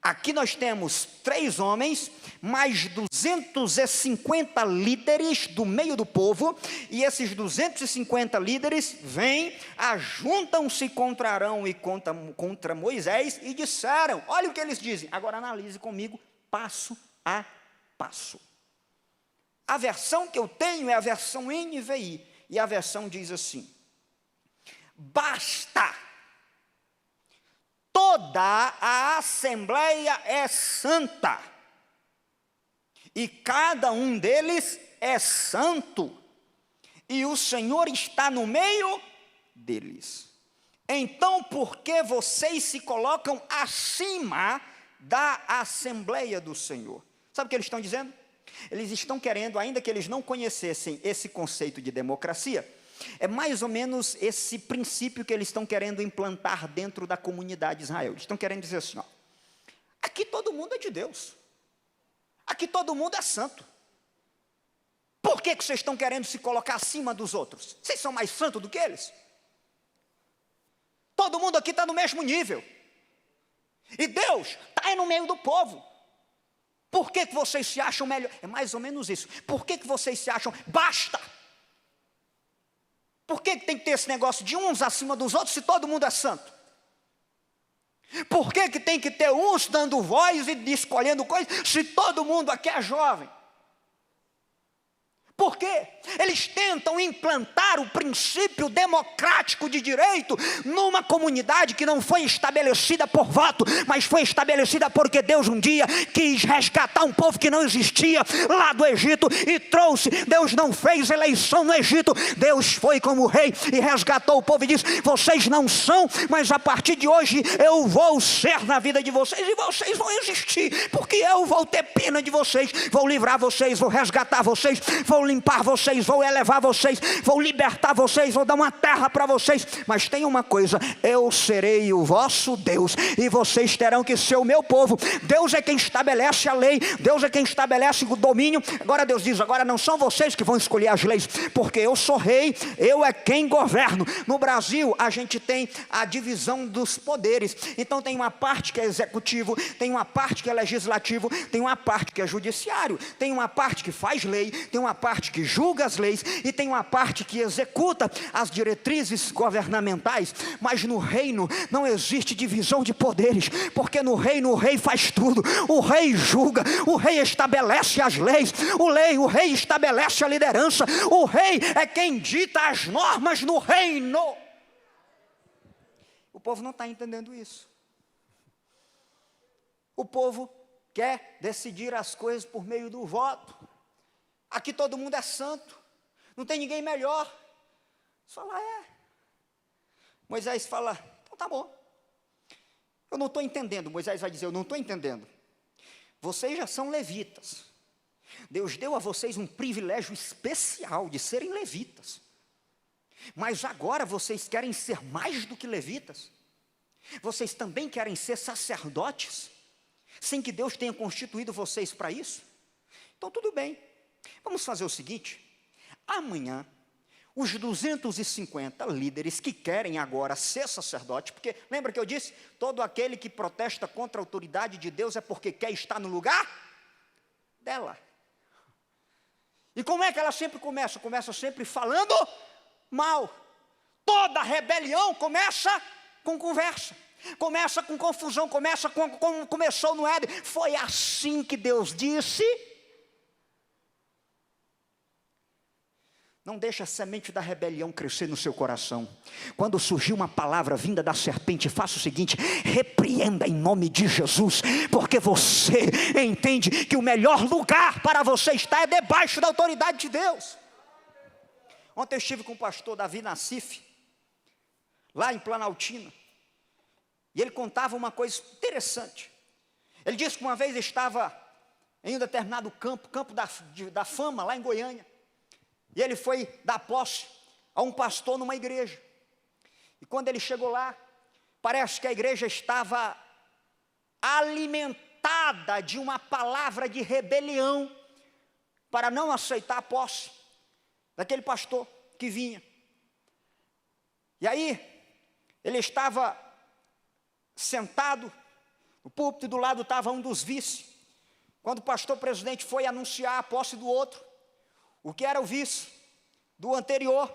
Aqui nós temos 3 homens, mais 250 líderes do meio do povo, e esses 250 líderes vêm, ajuntam-se contra Arão e contra Moisés, e disseram, olha o que eles dizem, agora analise comigo, passo a passo. A versão que eu tenho é a versão NVI, e a versão diz assim, basta, toda a assembleia é santa, e cada um deles é santo, e o Senhor está no meio deles. Então, por que vocês se colocam acima da assembleia do Senhor? Sabe o que eles estão dizendo? Eles estão querendo, ainda que eles não conhecessem esse conceito de democracia, é mais ou menos esse princípio que eles estão querendo implantar dentro da comunidade de Israel. Eles estão querendo dizer assim, ó, aqui todo mundo é de Deus, aqui todo mundo é santo. Por que vocês estão querendo se colocar acima dos outros? Vocês são mais santos do que eles? Todo mundo aqui está no mesmo nível, e Deus está aí no meio do povo. Por que vocês se acham melhor? É mais ou menos isso. Por que vocês se acham, basta? Por que tem que ter esse negócio de uns acima dos outros se todo mundo é santo? Por que tem que ter uns dando voz e escolhendo coisas se todo mundo aqui é jovem? Por quê? Eles tentam implantar o princípio democrático de direito numa comunidade que não foi estabelecida por voto, mas foi estabelecida porque Deus um dia quis resgatar um povo que não existia lá do Egito e trouxe. Deus não fez eleição no Egito, Deus foi como rei e resgatou o povo e disse, vocês não são, mas a partir de hoje eu vou ser na vida de vocês e vocês vão existir, porque eu vou ter pena de vocês, vou livrar vocês, vou resgatar vocês, vou limpar vocês, vou elevar vocês, vou libertar vocês, vou dar uma terra para vocês, mas tem uma coisa, eu serei o vosso Deus, e vocês terão que ser o meu povo. Deus é quem estabelece a lei, Deus é quem estabelece o domínio. Agora Deus diz, agora não são vocês que vão escolher as leis, porque eu sou rei, eu é quem governo. No Brasil, a gente tem a divisão dos poderes, então tem uma parte que é executivo, tem uma parte que é legislativo, tem uma parte que é judiciário, tem uma parte que faz lei, tem uma parte que julga as leis e tem uma parte que executa as diretrizes governamentais. Mas no reino não existe divisão de poderes, porque no reino o rei faz tudo, o rei julga, o rei estabelece as leis, o rei estabelece a liderança, o rei é quem dita as normas no reino. O povo não está entendendo isso. O povo quer decidir as coisas por meio do voto. Aqui todo mundo é santo, não tem ninguém melhor. Só lá é. Moisés fala, então tá bom. Eu não estou entendendo. Moisés vai dizer, eu não estou entendendo. Vocês já são levitas. Deus deu a vocês um privilégio especial de serem levitas. Mas agora vocês querem ser mais do que levitas? Vocês também querem ser sacerdotes? Sem que Deus tenha constituído vocês para isso? Então tudo bem. Vamos fazer o seguinte, amanhã, os 250 líderes que querem agora ser sacerdote, porque lembra que eu disse, todo aquele que protesta contra a autoridade de Deus é porque quer estar no lugar dela. E como é que ela sempre começa? Começa sempre falando mal. toda rebelião começa com conversa, começa com confusão, começa como começou no Éden. Foi assim que Deus disse. Não deixe a semente da rebelião crescer no seu coração. Quando surgir uma palavra vinda da serpente, faça o seguinte: repreenda em nome de Jesus, porque você entende que o melhor lugar para você estar é debaixo da autoridade de Deus. Ontem eu estive com o pastor Davi Nassif, lá em Planaltina, e ele contava uma coisa interessante. Ele disse que uma vez estava em um determinado campo da fama, lá em Goiânia, e ele foi dar posse a um pastor numa igreja. E quando ele chegou lá, parece que a igreja estava alimentada de uma palavra de rebelião para não aceitar a posse daquele pastor que vinha. E aí, ele estava sentado no púlpito, e do lado estava um dos vice. Quando o pastor presidente foi anunciar a posse do outro, o que era o vice do anterior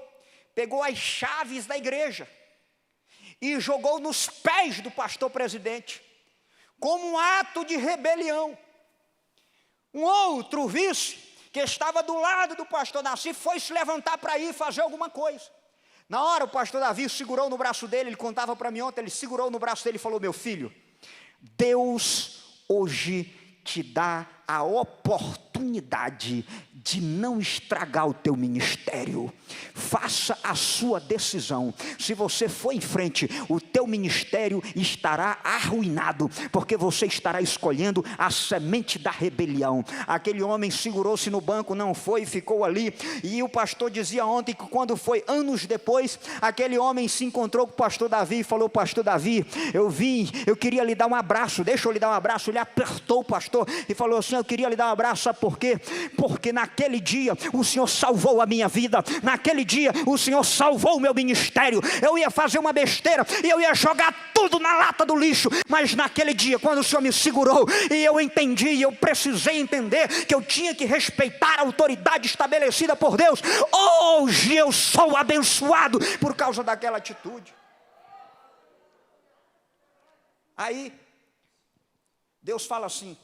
pegou as chaves da igreja e jogou nos pés do pastor presidente, como um ato de rebelião. Um outro vice, que estava do lado do pastor Nassif, foi se levantar para ir fazer alguma coisa. Na hora o pastor Davi segurou no braço dele, ele contava para mim ontem, ele segurou no braço dele e falou: meu filho, Deus hoje te dá a oportunidade de não estragar o teu ministério. Faça a sua decisão. Se você for em frente, o teu ministério estará arruinado, porque você estará escolhendo a semente da rebelião. Aquele homem segurou-se no banco, não foi, ficou ali. E o pastor dizia ontem que quando foi anos depois, aquele homem se encontrou com o pastor Davi e falou: pastor Davi, eu queria lhe dar um abraço, deixa eu lhe dar um abraço. Ele apertou o pastor e falou assim: eu queria lhe dar um abraço. Sabe por quê? Porque naquele dia o Senhor salvou a minha vida, naquele dia o Senhor salvou o meu ministério. Eu ia fazer uma besteira e eu ia jogar tudo na lata do lixo, mas naquele dia, quando o Senhor me segurou e eu entendi, e eu precisei entender que eu tinha que respeitar a autoridade estabelecida por Deus, hoje eu sou abençoado por causa daquela atitude. Aí Deus fala assim: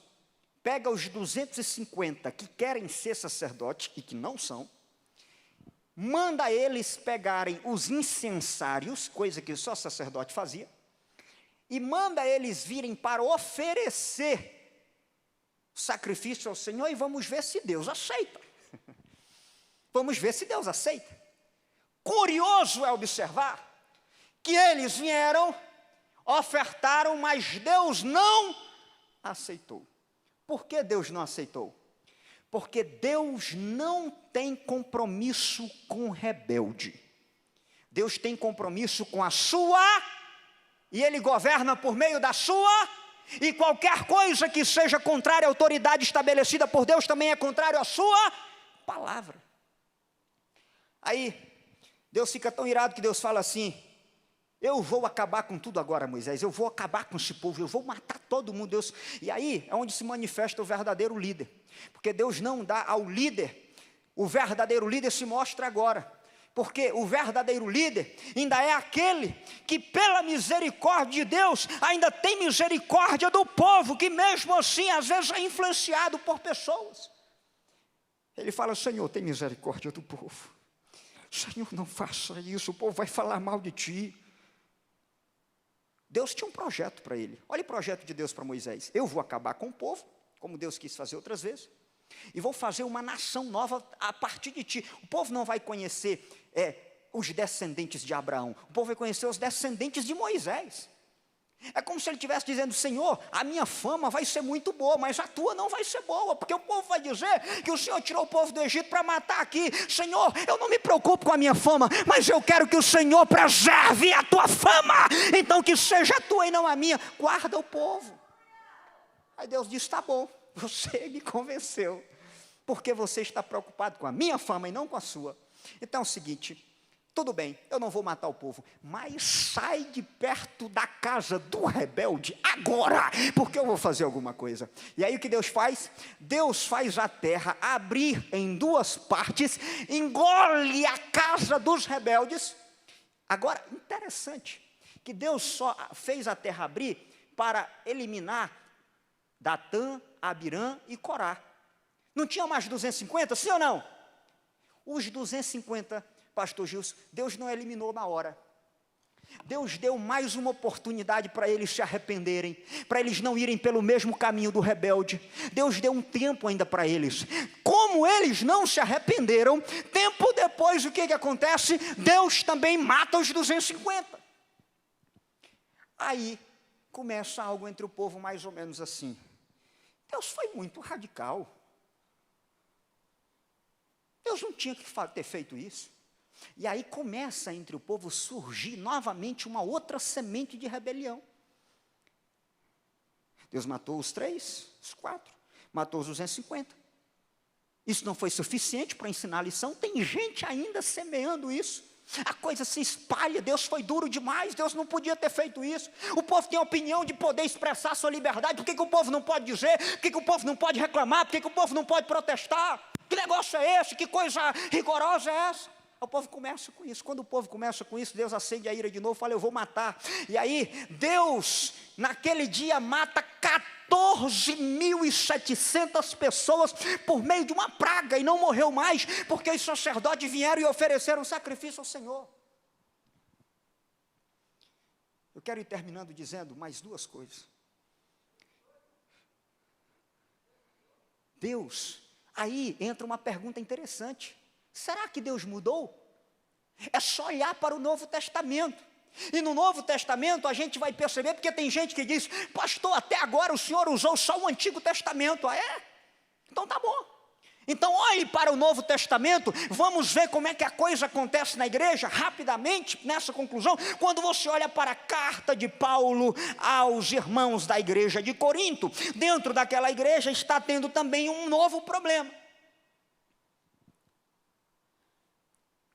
pega os 250 que querem ser sacerdotes e que não são, manda eles pegarem os incensários, coisa que só sacerdote fazia, e manda eles virem para oferecer sacrifício ao Senhor, e vamos ver se Deus aceita. Vamos ver se Deus aceita. Curioso é observar que eles vieram, ofertaram, mas Deus não aceitou. Por que Deus não aceitou? Porque Deus não tem compromisso com rebelde. Deus tem compromisso com a sua, e Ele governa por meio da sua, e qualquer coisa que seja contrária à autoridade estabelecida por Deus também é contrário à sua palavra. Aí, Deus fica tão irado que Deus fala assim: eu vou acabar com tudo agora, Moisés, eu vou acabar com esse povo, eu vou matar todo mundo, Deus. E aí é onde se manifesta o verdadeiro líder, porque Deus não dá ao líder, o verdadeiro líder se mostra agora, porque o verdadeiro líder ainda é aquele que pela misericórdia de Deus, ainda tem misericórdia do povo, que mesmo assim às vezes é influenciado por pessoas. Ele fala: Senhor, tem misericórdia do povo, Senhor, não faça isso, o povo vai falar mal de ti. Deus tinha um projeto para ele. Olha o projeto de Deus para Moisés: eu vou acabar com o povo, como Deus quis fazer outras vezes, e vou fazer uma nação nova a partir de ti. O povo não vai conhecer os descendentes de Abraão, o povo vai conhecer os descendentes de Moisés. É como se ele estivesse dizendo: Senhor, a minha fama vai ser muito boa, mas a tua não vai ser boa, porque o povo vai dizer que o Senhor tirou o povo do Egito para matar aqui. Senhor, eu não me preocupo com a minha fama, mas eu quero que o Senhor preserve a tua fama, então que seja a tua e não a minha, guarda o povo. Aí Deus disse: tá bom, você me convenceu, porque você está preocupado com a minha fama e não com a sua. Então é o seguinte, tudo bem, eu não vou matar o povo, mas sai de perto da casa do rebelde agora, porque eu vou fazer alguma coisa. E aí o que Deus faz? Deus faz a terra abrir em duas partes, engole a casa dos rebeldes, Agora, interessante, que Deus só fez a terra abrir para eliminar Datã, Abirã e Corá. Não tinha mais 250, sim ou não? Os 250, pastor Gilson, Deus não eliminou na hora. Deus deu mais uma oportunidade para eles se arrependerem, para eles não irem pelo mesmo caminho do rebelde. Deus deu um tempo ainda para eles. Como eles não se arrependeram, tempo depois o que acontece? Deus também mata os 250. Aí começa algo entre o povo mais ou menos assim. Deus foi muito radical. Deus não tinha que ter feito isso. E aí começa entre o povo surgir novamente uma outra semente de rebelião. Deus matou os 3, os 4, matou os 250. Isso não foi suficiente para ensinar a lição. Tem gente ainda semeando isso. A coisa se espalha. Deus foi duro demais. Deus não podia ter feito isso. O povo tem a opinião de poder expressar sua liberdade. Por que o povo não pode dizer? Por que o povo não pode reclamar? Por que o povo não pode protestar? Que negócio é esse? Que coisa rigorosa é essa? O povo começa com isso. Quando o povo começa com isso, Deus acende a ira de novo, fala, eu vou matar. E aí, Deus, naquele dia, mata 14.700 pessoas por meio de uma praga, e não morreu mais, porque os sacerdotes vieram e ofereceram sacrifício ao Senhor. Eu quero ir terminando dizendo mais duas coisas. Deus, aí entra uma pergunta interessante. Será que Deus mudou? É só olhar para o Novo Testamento. E no Novo Testamento a gente vai perceber, porque tem gente que diz, pastor, até agora o senhor usou só o Antigo Testamento. Ah, é? Então tá bom. Então olhe para o Novo Testamento, vamos ver como é que a coisa acontece na igreja, rapidamente, nessa conclusão. Quando você olha para a carta de Paulo aos irmãos da igreja de Corinto, dentro daquela igreja está tendo também um novo problema.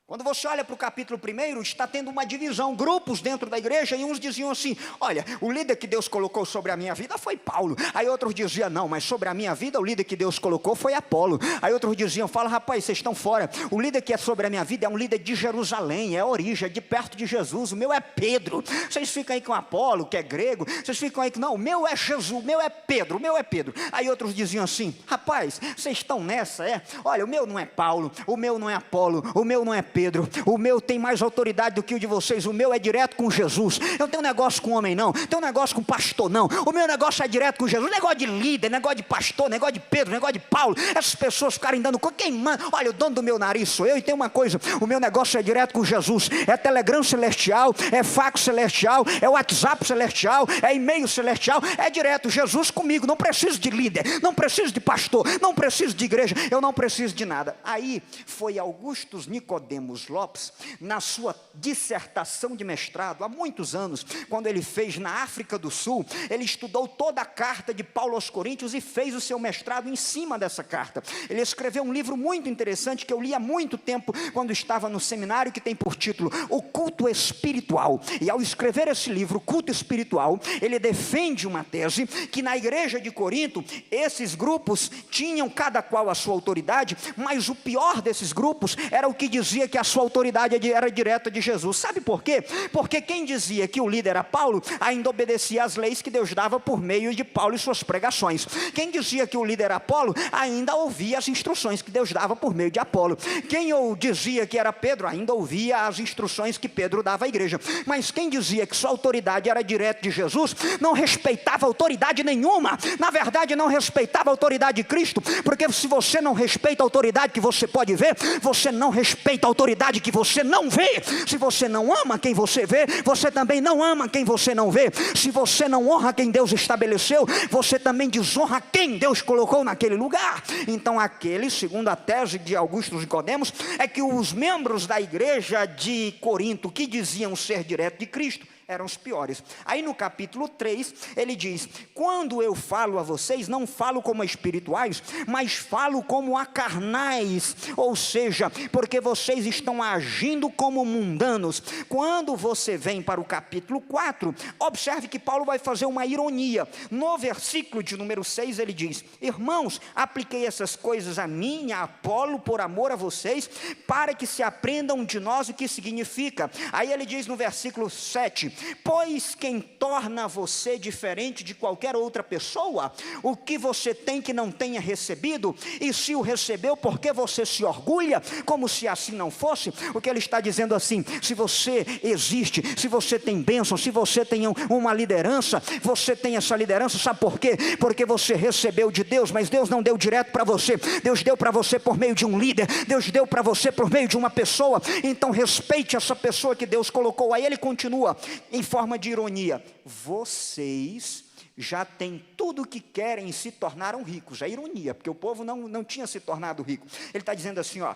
Quando você olha para o capítulo 1, está tendo uma divisão, grupos dentro da igreja, e uns diziam assim, olha, o líder que Deus colocou sobre a minha vida foi Paulo. Aí outros diziam, não, mas sobre a minha vida, o líder que Deus colocou foi Apolo. Aí outros diziam, fala, rapaz, vocês estão fora, o líder que é sobre a minha vida é um líder de Jerusalém, é a origem, é de perto de Jesus, o meu é Pedro. Vocês ficam aí com Apolo, que é grego, vocês ficam aí com, não, o meu é Jesus, o meu é Pedro, o meu é Pedro. Aí outros diziam assim, rapaz, vocês estão nessa, olha, o meu não é Paulo, o meu não é Apolo, o meu não é Pedro, o meu tem mais autoridade do que o de vocês, o meu é direto com Jesus. Eu não tenho negócio com homem não, tenho negócio com pastor não, o meu negócio é direto com Jesus. Negócio de líder, negócio de pastor, negócio de Pedro, negócio de Paulo, essas pessoas ficarem dando, quem manda? Olha, o dono do meu nariz sou eu, e tem uma coisa, o meu negócio é direto com Jesus, é telegram celestial, é fax celestial, é WhatsApp celestial, é e-mail celestial, é direto, Jesus comigo, não preciso de líder, não preciso de pastor, não preciso de igreja, eu não preciso de nada. Aí foi Augustus Nicodemos Lopes, na sua dissertação de mestrado, há muitos anos, quando ele fez na África do Sul, ele estudou toda a carta de Paulo aos Coríntios e fez o seu mestrado em cima dessa carta. Ele escreveu um livro muito interessante, que eu li há muito tempo, quando estava no seminário, que tem por título, O Culto Espiritual. E ao escrever esse livro, Culto Espiritual, ele defende uma tese, que na igreja de Corinto, esses grupos tinham cada qual a sua autoridade, mas o pior desses grupos, era o que dizia que a sua autoridade era direta de Jesus. Sabe por quê? Porque quem dizia que o líder era Paulo, ainda obedecia às leis que Deus dava por meio de Paulo e suas pregações. Quem dizia que o líder era Apolo, ainda ouvia as instruções que Deus dava por meio de Apolo. Quem dizia que era Pedro, ainda ouvia as instruções que Pedro dava à igreja. Mas quem dizia que sua autoridade era direta de Jesus, não respeitava autoridade nenhuma. Na verdade, não respeitava a autoridade de Cristo, porque se você não respeita a autoridade que você pode ver, você não respeita a autoridade que você não vê. Se você não ama quem você vê, você também não ama quem você não vê. Se você não honra quem Deus estabeleceu, você também desonra quem Deus colocou naquele lugar. Então aquele, segundo a tese de Augusto Nicodemos, é que os membros da igreja de Corinto, que diziam ser direto de Cristo, eram os piores. Aí no capítulo 3, ele diz: quando eu falo a vocês, não falo como a espirituais, mas falo como a carnais, ou seja, porque vocês estão agindo como mundanos. Quando você vem para o capítulo 4, observe que Paulo vai fazer uma ironia. No versículo de número 6, ele diz: irmãos, apliquei essas coisas a mim, a Apolo, por amor a vocês, para que se aprendam de nós o que significa. Aí ele diz no versículo 7, pois quem torna você diferente de qualquer outra pessoa, o que você tem que não tenha recebido, e se o recebeu, por que você se orgulha, como se assim não fosse? O que ele está dizendo assim: se você existe, se você tem bênção, se você tem uma liderança, você tem essa liderança, sabe por quê? Porque você recebeu de Deus, mas Deus não deu direto para você, Deus deu para você por meio de um líder, Deus deu para você por meio de uma pessoa. Então respeite essa pessoa que Deus colocou. Aí ele continua em forma de ironia: vocês já têm tudo o que querem e se tornaram ricos. É ironia, porque o povo não tinha se tornado rico. Ele está dizendo assim, ó: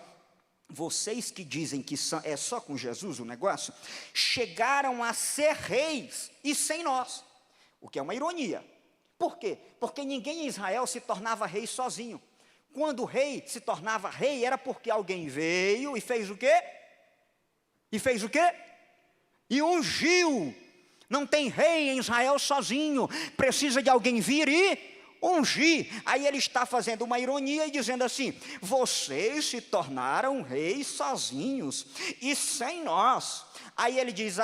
vocês que dizem que é só com Jesus o negócio, chegaram a ser reis e sem nós. O que é uma ironia. Por quê? Porque ninguém em Israel se tornava rei sozinho. Quando o rei se tornava rei, era porque alguém veio e fez o quê? E ungiu. Não tem rei em Israel sozinho, precisa de alguém vir e ungir. Aí ele está fazendo uma ironia e dizendo assim: vocês se tornaram reis sozinhos e sem nós. Aí ele diz: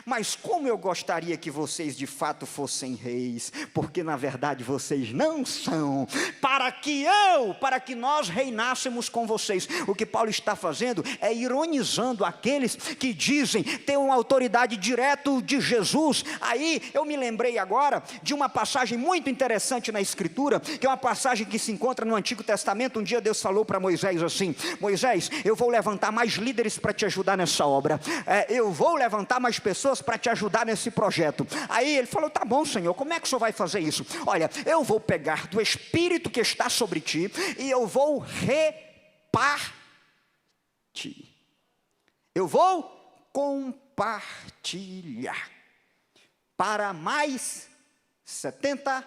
mas como eu gostaria que vocês de fato fossem reis, porque na verdade vocês não são, para que nós reinássemos com vocês. O que Paulo está fazendo é ironizando aqueles que dizem ter uma autoridade direto de Jesus. Aí eu me lembrei agora de uma passagem muito interessante na Escritura, que é uma passagem que se encontra no Antigo Testamento. Um dia Deus falou para Moisés assim: Moisés, eu vou levantar mais líderes para te ajudar nessa obra. Eu vou levantar mais pessoas para te ajudar nesse projeto. Aí ele falou: tá bom, Senhor, como é que o Senhor vai fazer isso? Olha, eu vou pegar do Espírito que está sobre ti e eu vou repartir. Eu vou compartilhar para mais 70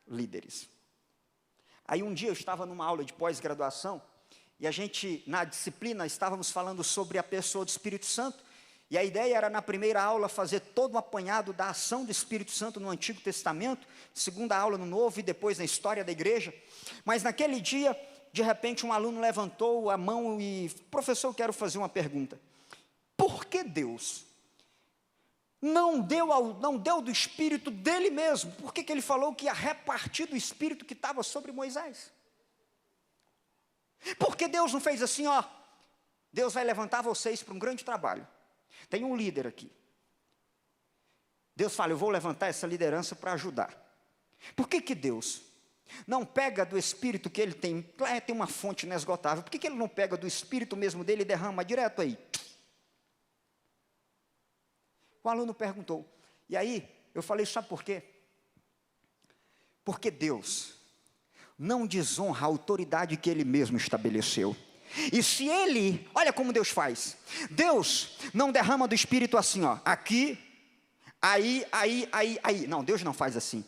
líderes. Aí um dia eu estava numa aula de pós-graduação e a gente, na disciplina, estávamos falando sobre a pessoa do Espírito Santo. E a ideia era, na primeira aula, fazer todo um apanhado da ação do Espírito Santo no Antigo Testamento, segunda aula no Novo e depois na história da igreja. Mas naquele dia, de repente, um aluno levantou a mão e: professor, eu quero fazer uma pergunta. Por que Deus não deu do Espírito dele mesmo? Por que ele falou que ia repartir do Espírito que estava sobre Moisés? Por que Deus não fez assim, ó: Deus vai levantar vocês para um grande trabalho. Tem um líder aqui. Deus fala: eu vou levantar essa liderança para ajudar. Por que Deus não pega do Espírito que ele tem? Lá tem uma fonte inesgotável. Por que ele não pega do Espírito mesmo dele e derrama direto aí? O aluno perguntou. E aí eu falei: sabe por quê? Porque Deus não desonra a autoridade que ele mesmo estabeleceu. E se ele, olha como Deus faz. Deus não derrama do Espírito assim, ó, aqui, aí. Não, Deus não faz assim.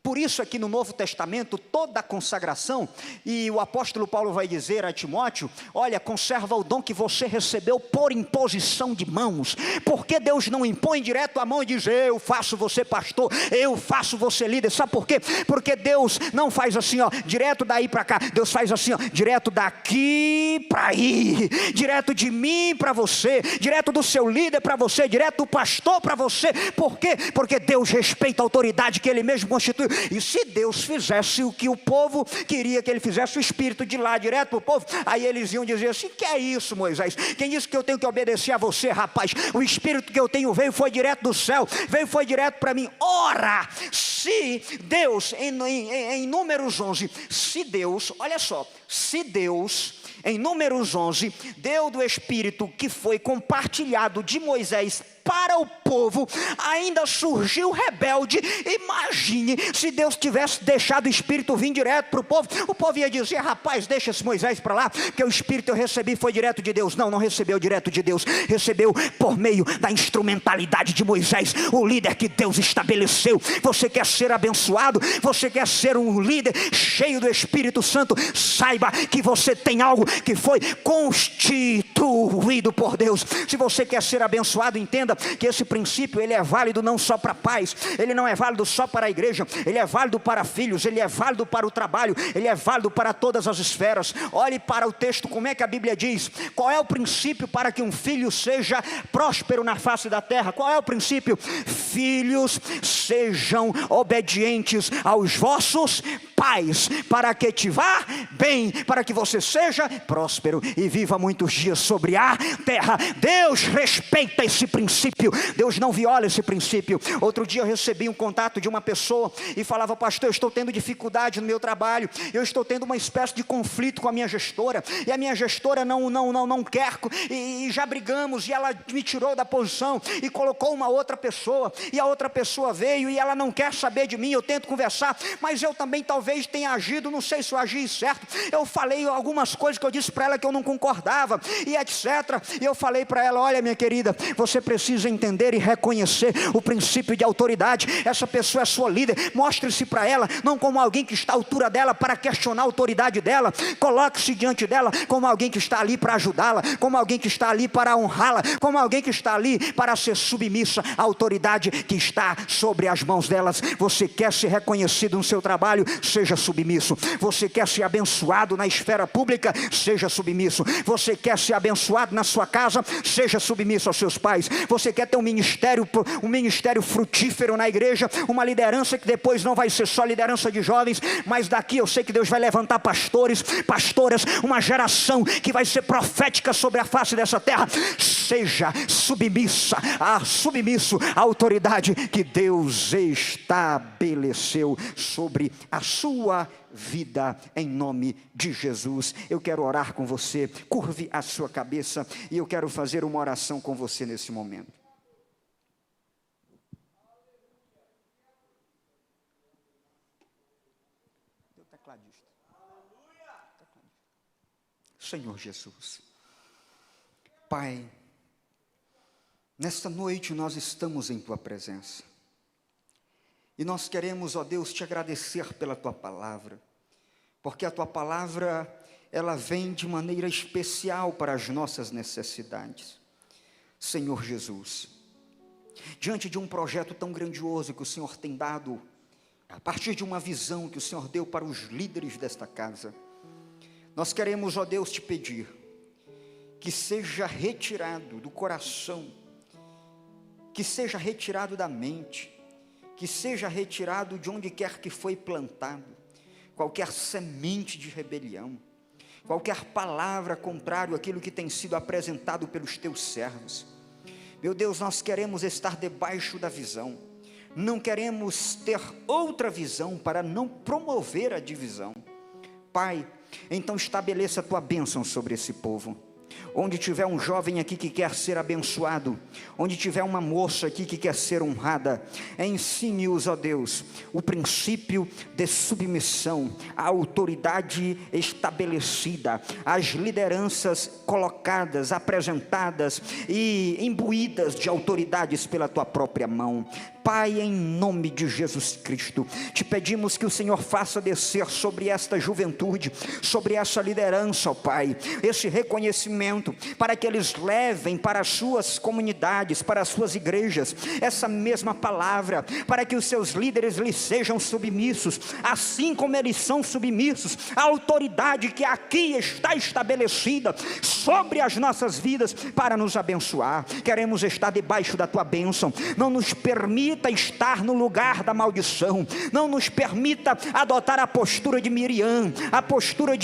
Por isso aqui no Novo Testamento, toda a consagração, e o apóstolo Paulo vai dizer a Timóteo: olha, conserva o dom que você recebeu por imposição de mãos. Porque Deus não impõe direto a mão e diz: eu faço você pastor, eu faço você líder. Sabe por quê? Porque Deus não faz assim, ó, direto daí para cá. Deus faz assim, ó, direto daqui para aí, direto de mim para você, direto do seu líder para você, direto do pastor para você. Por quê? Porque Deus respeita a autoridade que ele mesmo constituiu. E se Deus fizesse o que o povo queria que ele fizesse, o Espírito de lá direto para o povo, aí eles iam dizer assim: que é isso, Moisés? Quem disse que eu tenho que obedecer a você, rapaz? O Espírito que eu tenho foi direto do céu, foi direto para mim. Ora, se Deus, em Números 11, se Deus, olha só, se Deus, em Números 11, deu do Espírito que foi compartilhado de Moisés para o povo, ainda surgiu rebelde. Imagine se Deus tivesse deixado o Espírito vir direto para o povo ia dizer: rapaz, deixa esse Moisés para lá, porque o Espírito eu recebi foi direto de Deus. Não recebeu direto de Deus, recebeu por meio da instrumentalidade de Moisés, o líder que Deus estabeleceu. Você quer ser abençoado? Você quer ser um líder cheio do Espírito Santo? Saiba que você tem algo que foi constituído por Deus. Se você quer ser abençoado, entenda que esse princípio ele é válido não só para pais, ele não é válido só para a igreja, ele é válido para filhos, ele é válido para o trabalho, ele é válido para todas as esferas. Olhe para o texto, como é que a Bíblia diz? Qual é o princípio para que um filho seja próspero na face da terra? Qual é o princípio? Filhos, sejam obedientes aos vossos pais, para que te vá bem, para que você seja próspero e viva muitos dias sobre a terra. Deus respeita esse princípio, Deus não viola esse princípio. Outro dia eu recebi um contato de uma pessoa e falava: pastor, eu estou tendo dificuldade no meu trabalho, eu estou tendo uma espécie de conflito com a minha gestora, e a minha gestora não quer, e já brigamos, e ela me tirou da posição e colocou uma outra pessoa, e a outra pessoa veio e ela não quer saber de mim. Eu tento conversar, mas eu também talvez tenha agido, não sei se eu agi certo, eu falei algumas coisas que eu disse para ela que eu não concordava, e etc, e eu falei para ela: olha, minha querida, você precisa entender e reconhecer o princípio de autoridade. Essa pessoa é sua líder, mostre-se para ela não como alguém que está à altura dela para questionar a autoridade dela, coloque-se diante dela como alguém que está ali para ajudá-la, como alguém que está ali para honrá-la, como alguém que está ali para ser submissa à autoridade que está sobre as mãos delas. Você quer ser reconhecido no seu trabalho? Seja submisso. Você quer ser abençoado na esfera pública? Seja submisso. Você quer ser abençoado na sua casa? Seja submisso aos seus pais. Você quer ter um ministério frutífero na igreja, uma liderança que depois não vai ser só liderança de jovens, mas daqui eu sei que Deus vai levantar pastores, pastoras, uma geração que vai ser profética sobre a face dessa terra. Seja submisso à autoridade que Deus estabeleceu sobre a sua vida, em nome de Jesus. Eu quero orar com você. Curve a sua cabeça e eu quero fazer uma oração com você nesse momento. Senhor Jesus, Pai, nesta noite nós estamos em Tua presença, e nós queremos, ó Deus, Te agradecer pela Tua palavra, porque a Tua palavra, ela vem de maneira especial para as nossas necessidades. Senhor Jesus, diante de um projeto tão grandioso que o Senhor tem dado, a partir de uma visão que o Senhor deu para os líderes desta casa, nós queremos, ó Deus, Te pedir que seja retirado do coração, que seja retirado da mente, que seja retirado de onde quer que foi plantado, qualquer semente de rebelião, qualquer palavra contrária àquilo que tem sido apresentado pelos Teus servos. Meu Deus, nós queremos estar debaixo da visão, não queremos ter outra visão para não promover a divisão. Pai, então estabeleça a Tua bênção sobre esse povo. Onde tiver um jovem aqui que quer ser abençoado, onde tiver uma moça aqui que quer ser honrada, ensine-os, ó Deus, o princípio de submissão, a autoridade estabelecida, as lideranças colocadas, apresentadas e imbuídas de autoridades pela Tua própria mão. Pai, em nome de Jesus Cristo, Te pedimos que o Senhor faça descer sobre esta juventude, sobre essa liderança, ó Pai, esse reconhecimento, para que eles levem para as suas comunidades, para as suas igrejas, essa mesma palavra, para que os seus líderes lhes sejam submissos, assim como eles são submissos à autoridade que aqui está estabelecida sobre as nossas vidas, para nos abençoar. Queremos estar debaixo da Tua bênção, não nos permita estar no lugar da maldição, não nos permita adotar a postura de Miriam, a postura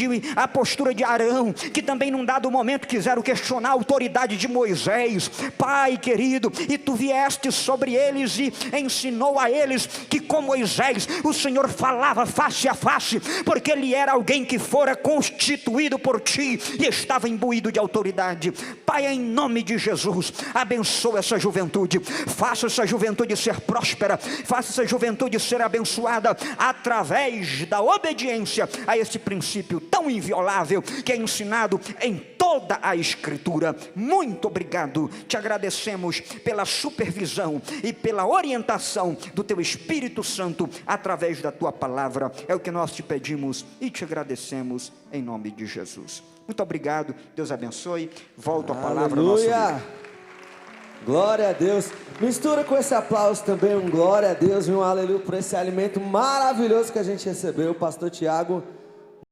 de Arão, que também num dado momento quiseram questionar a autoridade de Moisés. Pai querido, e Tu vieste sobre eles e ensinou a eles que com Moisés o Senhor falava face a face, porque ele era alguém que fora constituído por Ti e estava imbuído de autoridade. Pai, em nome de Jesus, abençoa essa juventude, faça essa juventude ser próspera, faça essa juventude ser abençoada através da obediência a esse princípio tão inviolável que é ensinado em toda a Escritura. Muito obrigado, te agradecemos pela supervisão e pela orientação do teu Espírito Santo através da tua palavra. É o que nós te pedimos e te agradecemos em nome de Jesus. Muito obrigado, Deus abençoe. Volto a palavra ao nosso líder. Glória a Deus. Mistura com esse aplauso também um glória a Deus e um aleluia por esse alimento maravilhoso que a gente recebeu. Pastor Tiago